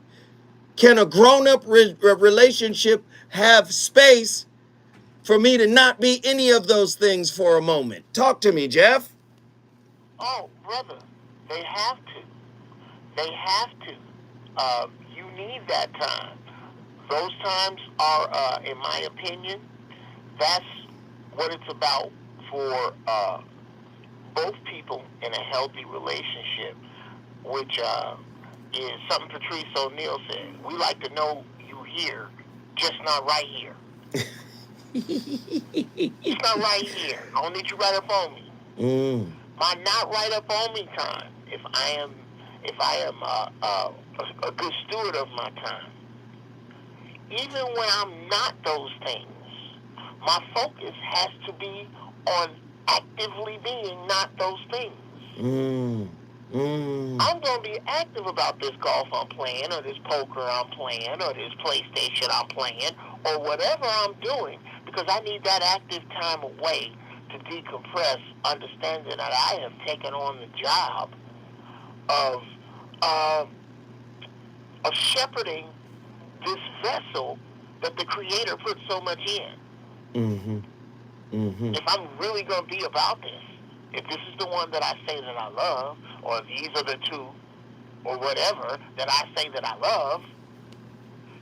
Can a grown-up relationship have space for me to not be any of those things for a moment? Talk to me, Jeff.
Oh, brother, they have to. They have to. You need that time. Those times are, in my opinion, that's what it's about for both people in a healthy relationship, which is something Patrice O'Neal said. We like to know you here, just not right here. It's not right here. I don't need you right up on me. My not right up on me time, if I am a good steward of my time, even when I'm not those things, my focus has to be on actively being not those things. I'm going to be active about this golf I'm playing, or this poker I'm playing, or this PlayStation I'm playing, or whatever I'm doing, because I need that active time away to decompress, understanding that I have taken on the job of shepherding this vessel that the Creator put so much in. If I'm really going to be about this, if this is the one that I say that I love, or these are the two, or whatever that I say that I love,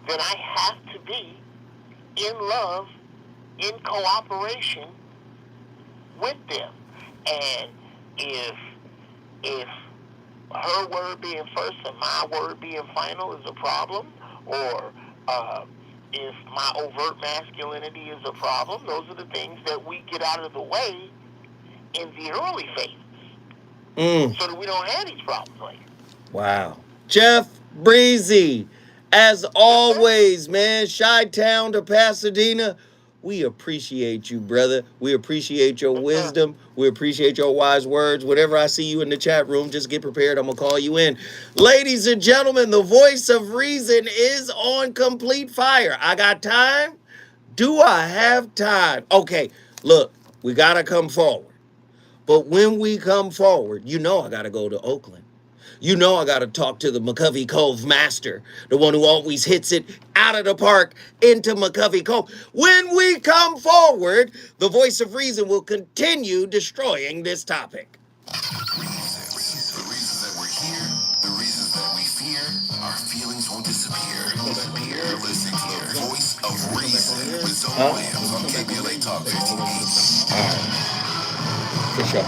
then I have to be in love, in cooperation with them. And if her word being first and my word being final is a problem, or if my overt masculinity is a problem, those are the things that we get out of the way in the early phases, so that we don't have these problems later.
Wow. Jeff Breezy, as always, man, Chi-Town to Pasadena, we appreciate you, brother. We appreciate your wisdom. We appreciate your wise words. Whenever I see you in the chat room, just get prepared. I'm going to call you in. Ladies and gentlemen, the voice of reason is on complete fire. I got time. Do I have time? Okay, look, we got to come forward. But when we come forward, you know I got to go to Oakland. You know I got to talk to the McCovey Cove master, the one who always hits it out of the park into McCovey Cove. When we come forward, the voice of reason will continue destroying this topic.
The reasons that we're here, the reasons that we fear, our feelings won't disappear. You're listening to the voice of reason with Zoe Williams on KBLA Talk 1580.
For sure.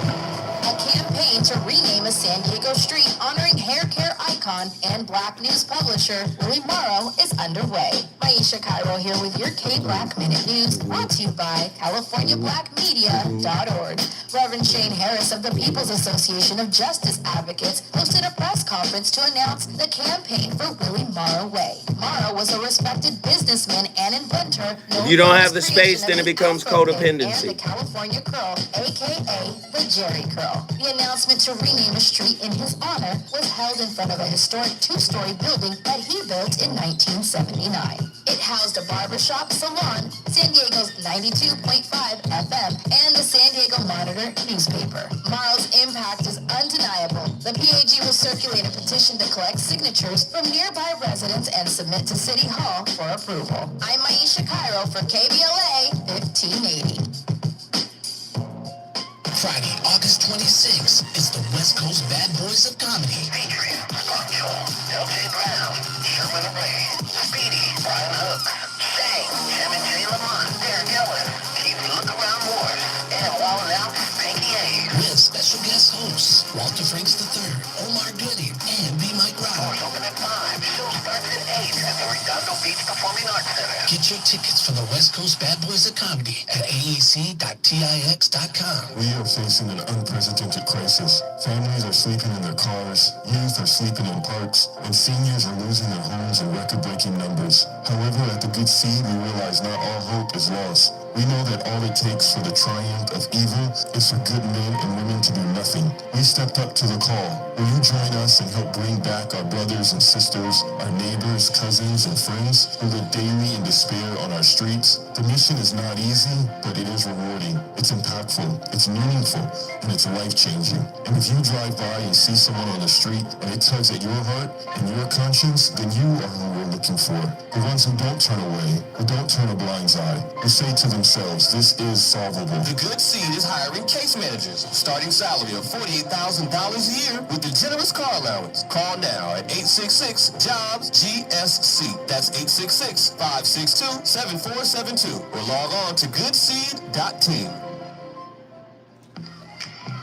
A campaign to rename a San Diego street honoring hair care icon and Black news publisher Willie Morrow is underway. Maisha Cairo here with your K-Black Minute News, brought to you by CaliforniaBlackMedia.org. Reverend Shane Harris of the People's Association of Justice Advocates hosted a press conference to announce the campaign for Willie Morrow Way. Morrow was a respected businessman and inventor.
If you don't have the space, then it becomes codependency.
And the California Curl, aka the Jerry Curl. The announcement to rename a street in his honor was held in front of a historic two-story building that he built in 1979. It housed a barbershop, salon, San Diego's 92.5 FM, and the San Diego Monitor newspaper. Morrow's impact is undeniable. The PAG will circulate a petition to collect signatures from nearby residents and submit to City Hall for approval. I'm Maisha Cairo for KBLA 1580.
Friday, August 26th is the West Coast Bad Boys of Comedy.
Adrian, Poncho, LJ Brown, Sherman Ray, Speedy, Brian Hook, Shane, Jim and Jay Lamont, Derek Ellen, Keith Look Around Wars, and Wallin' Out, Pinky A.
With special guest hosts Walter Franks III, Omar Goody, and B. Mike Rao.
Doors open at 5. Show starts at 8 at the Redondo Beach Performing Arts Center.
Get your tickets for the West Coast Bad Boys of Comedy at aac.tix.com.
We are facing an unprecedented crisis. Families are sleeping in their cars, youth are sleeping in parks, and seniors are losing their homes in record-breaking numbers. However, at the Good Seed, we realize not all hope is lost. We know that all it takes for the triumph of evil is for good men and women to do nothing. We stepped up to the call. Will you join us and help bring back our brothers and sisters, our neighbors, cousins, and friends who live daily in despair on our streets? The mission is not easy, but it is rewarding. It's impactful, it's meaningful, and it's life-changing. And if you drive by and see someone on the street and it tugs at your heart and your conscience, then you are who we're looking for. The ones who don't turn away, who don't turn a blind eye, who say to themselves, this is solvable.
The Good Seed is hiring case managers. Starting salary of $48,000 a year with a generous car allowance. Call now at 866-JOBS-GSC. That's 866-562-7472. Or log on to goodseed.team.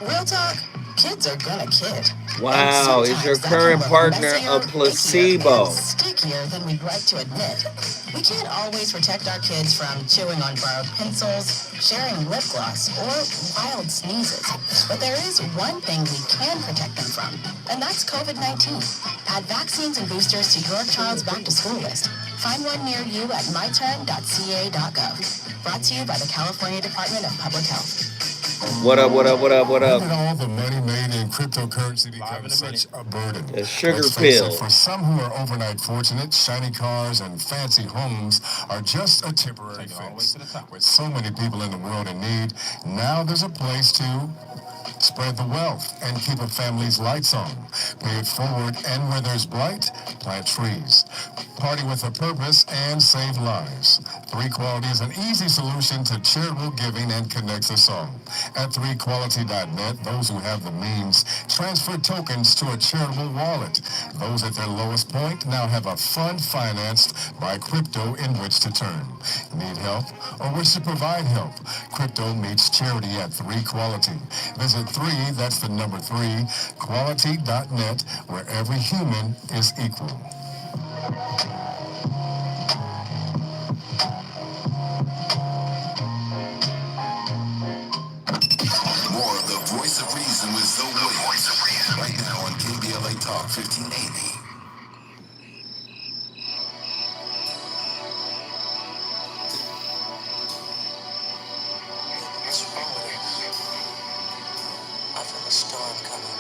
Real talk, kids are gonna kid.
Wow, is your current partner a placebo?
Stickier than we'd like to admit. We can't always protect our kids from chewing on borrowed pencils, sharing lip gloss, or wild sneezes. But there is one thing we can protect them from, and that's COVID-19. Add vaccines and boosters to your child's back-to-school list. Find one near you at myturn.ca.gov. Brought to you by the California Department of Public Health.
What up, what up, what up, what
How
up?
did all the money made in cryptocurrency become such a burden?
A sugar
Let's face
pill.
it, for some who are overnight fortunate, shiny cars and fancy homes are just a temporary fix. With so many people in the world in need, now there's a place to spread the wealth and keep a family's lights on. Pay it forward, and where there's blight, plant trees. Party with a purpose and save lives. 3Quality is an easy solution to charitable giving and connects us all. At 3Quality.net, those who have the means transfer tokens to a charitable wallet. Those at their lowest point now have a fund financed by crypto in which to turn. Need help or wish to provide help? Crypto meets charity at 3Quality. Visit 3, that's the number 3, quality.net, where every human is equal.
More of the Voice of Reason with Zoe Williams. Right now on KBLA Talk 1580.
What's wrong with it? I feel a storm coming.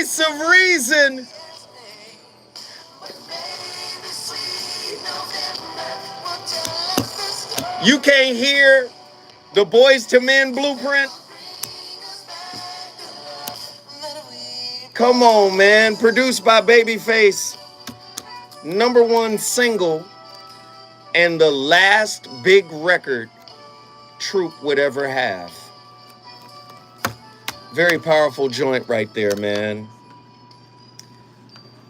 voice of reason. You can't hear the Boys to Men blueprint? Come on, man. Produced by Babyface. #1 single and the last big record Troop would ever have. Very powerful joint right there, man.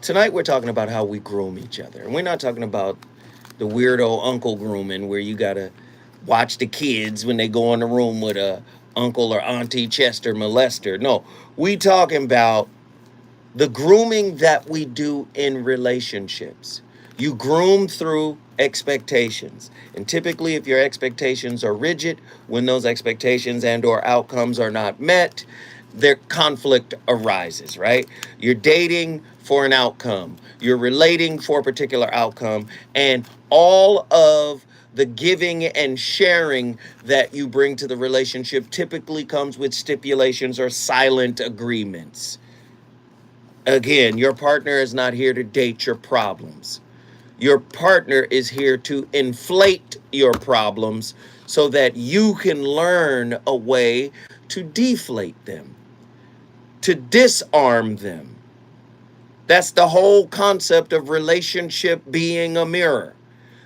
Tonight we're talking about how we groom each other. And we're not talking about the weirdo uncle grooming where you gotta watch the kids when they go in the room with a uncle or auntie Chester molester. No, we talking about the grooming that we do in relationships. You groom through expectations. And typically if your expectations are rigid, when those expectations and or outcomes are not met, their conflict arises, right? You're dating for an outcome. You're relating for a particular outcome. And all of the giving and sharing that you bring to the relationship typically comes with stipulations or silent agreements. Again, your partner is not here to date your problems. Your partner is here to inflate your problems so that you can learn a way to deflate them, to disarm them. That's the whole concept of relationship being a mirror.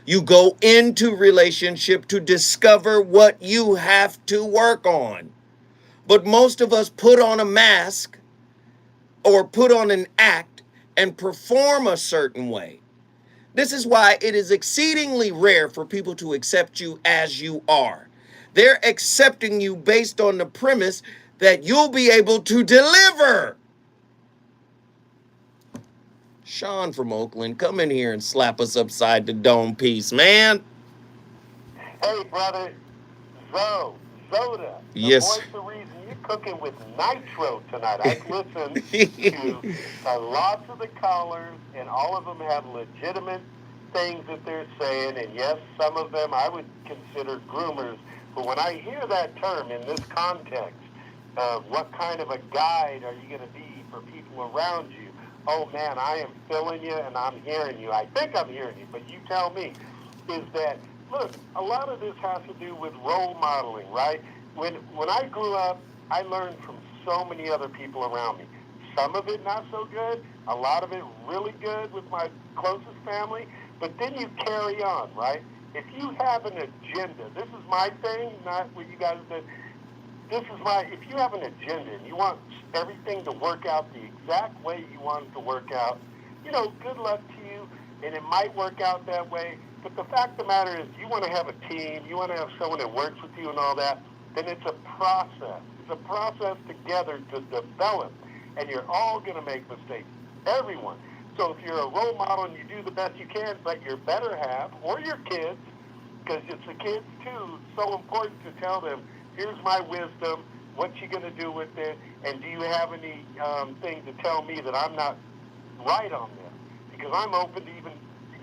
You go into relationship to discover what you have to work on. But most of us put on a mask or put on an act and perform a certain way. This is why it is exceedingly rare for people to accept you as you are. They're accepting you based on the premise that you'll be able to deliver. Sean from Oakland, come in here and slap us upside the dome piece, man.
Hey, brother, Zoda.
Yes.
The voice of reason. You're cooking with nitro tonight. I've listened to lots of the callers, and all of them have legitimate things that they're saying. And yes, some of them I would consider groomers. But when I hear that term in this context, what kind of a guide are you going to be for people around you? Oh, man, I am feeling you and I'm hearing you. I think I'm hearing you, but you tell me. Is that, look, a lot of this has to do with role modeling, right? When I grew up, I learned from so many other people around me. Some of it not so good, a lot of it really good with my closest family, but then you carry on, right? If you have an agenda, this is my thing, not what you guys did. If you have an agenda and you want everything to work out the exact way you want it to work out, good luck to you, and it might work out that way. But the fact of the matter is, you want to have a team, you want to have someone that works with you and all that, then it's a process. It's a process together to develop, and you're all going to make mistakes, everyone. So if you're a role model and you do the best you can, but your better half, or your kids, because it's the kids too, it's so important to tell them, here's my wisdom, what you going to do with it, and do you have any thing to tell me that I'm not right on this? Because I'm open to even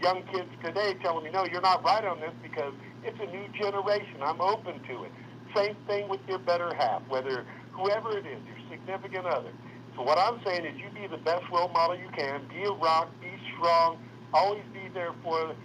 young kids today telling me, no, you're not right on this because it's a new generation. I'm open to it. Same thing with your better half, whether whoever it is, your significant other. So what I'm saying is you be the best role model you can. Be a rock, be strong, always be there for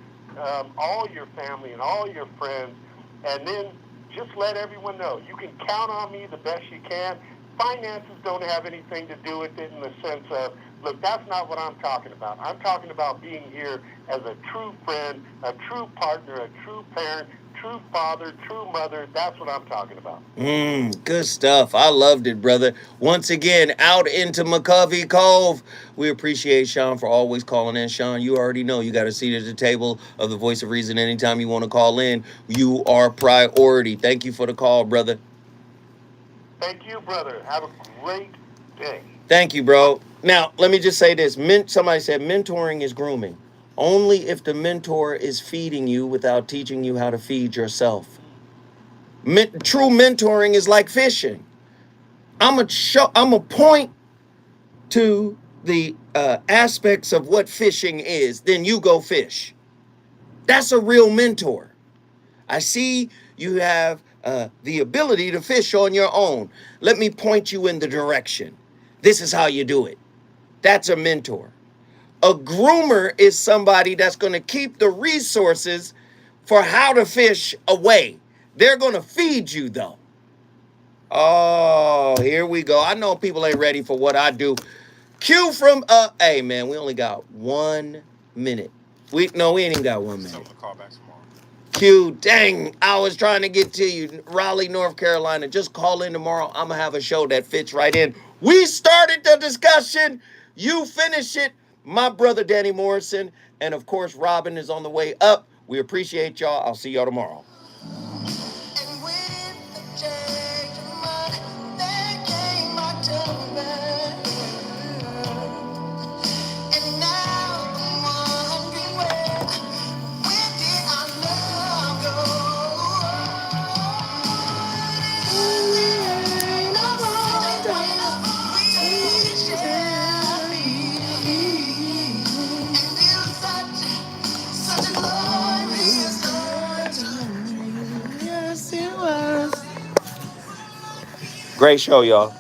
all your family and all your friends, and then just let everyone know you can count on me the best you can. Finances don't have anything to do with it in the sense of, look, that's not what I'm talking about. I'm talking about being here as a true friend, a true partner, a true parent, true father, true mother. That's what I'm talking about.
Good stuff. I loved it, brother. Once again, out into McCovey Cove. We appreciate Sean for always calling in. Sean, you already know you got a seat at the table of the Voice of Reason anytime you want to call in. You are priority. Thank you for the call, brother.
Thank you, brother. Have a great day.
Thank you, bro. Now, let me just say this. Somebody said mentoring is grooming. Only if the mentor is feeding you without teaching you how to feed yourself. True mentoring is like fishing. I'm a point to the aspects of what fishing is, then you go fish. That's a real mentor. I see you have the ability to fish on your own. Let me point you in the direction. This is how you do it. That's a mentor. A groomer is somebody that's going to keep the resources for how to fish away. They're going to feed you, though. Oh, here we go. I know people ain't ready for what I do. Q from hey man, we only got 1 minute. We ain't even got 1 minute. Q, dang, I was trying to get to you. Raleigh, North Carolina. Just call in tomorrow. I'm gonna have a show that fits right in. We started the discussion. You finish it. My brother Danny Morrison. And of course, Robin is on the way up. We appreciate y'all. I'll see y'all tomorrow. Great show, y'all.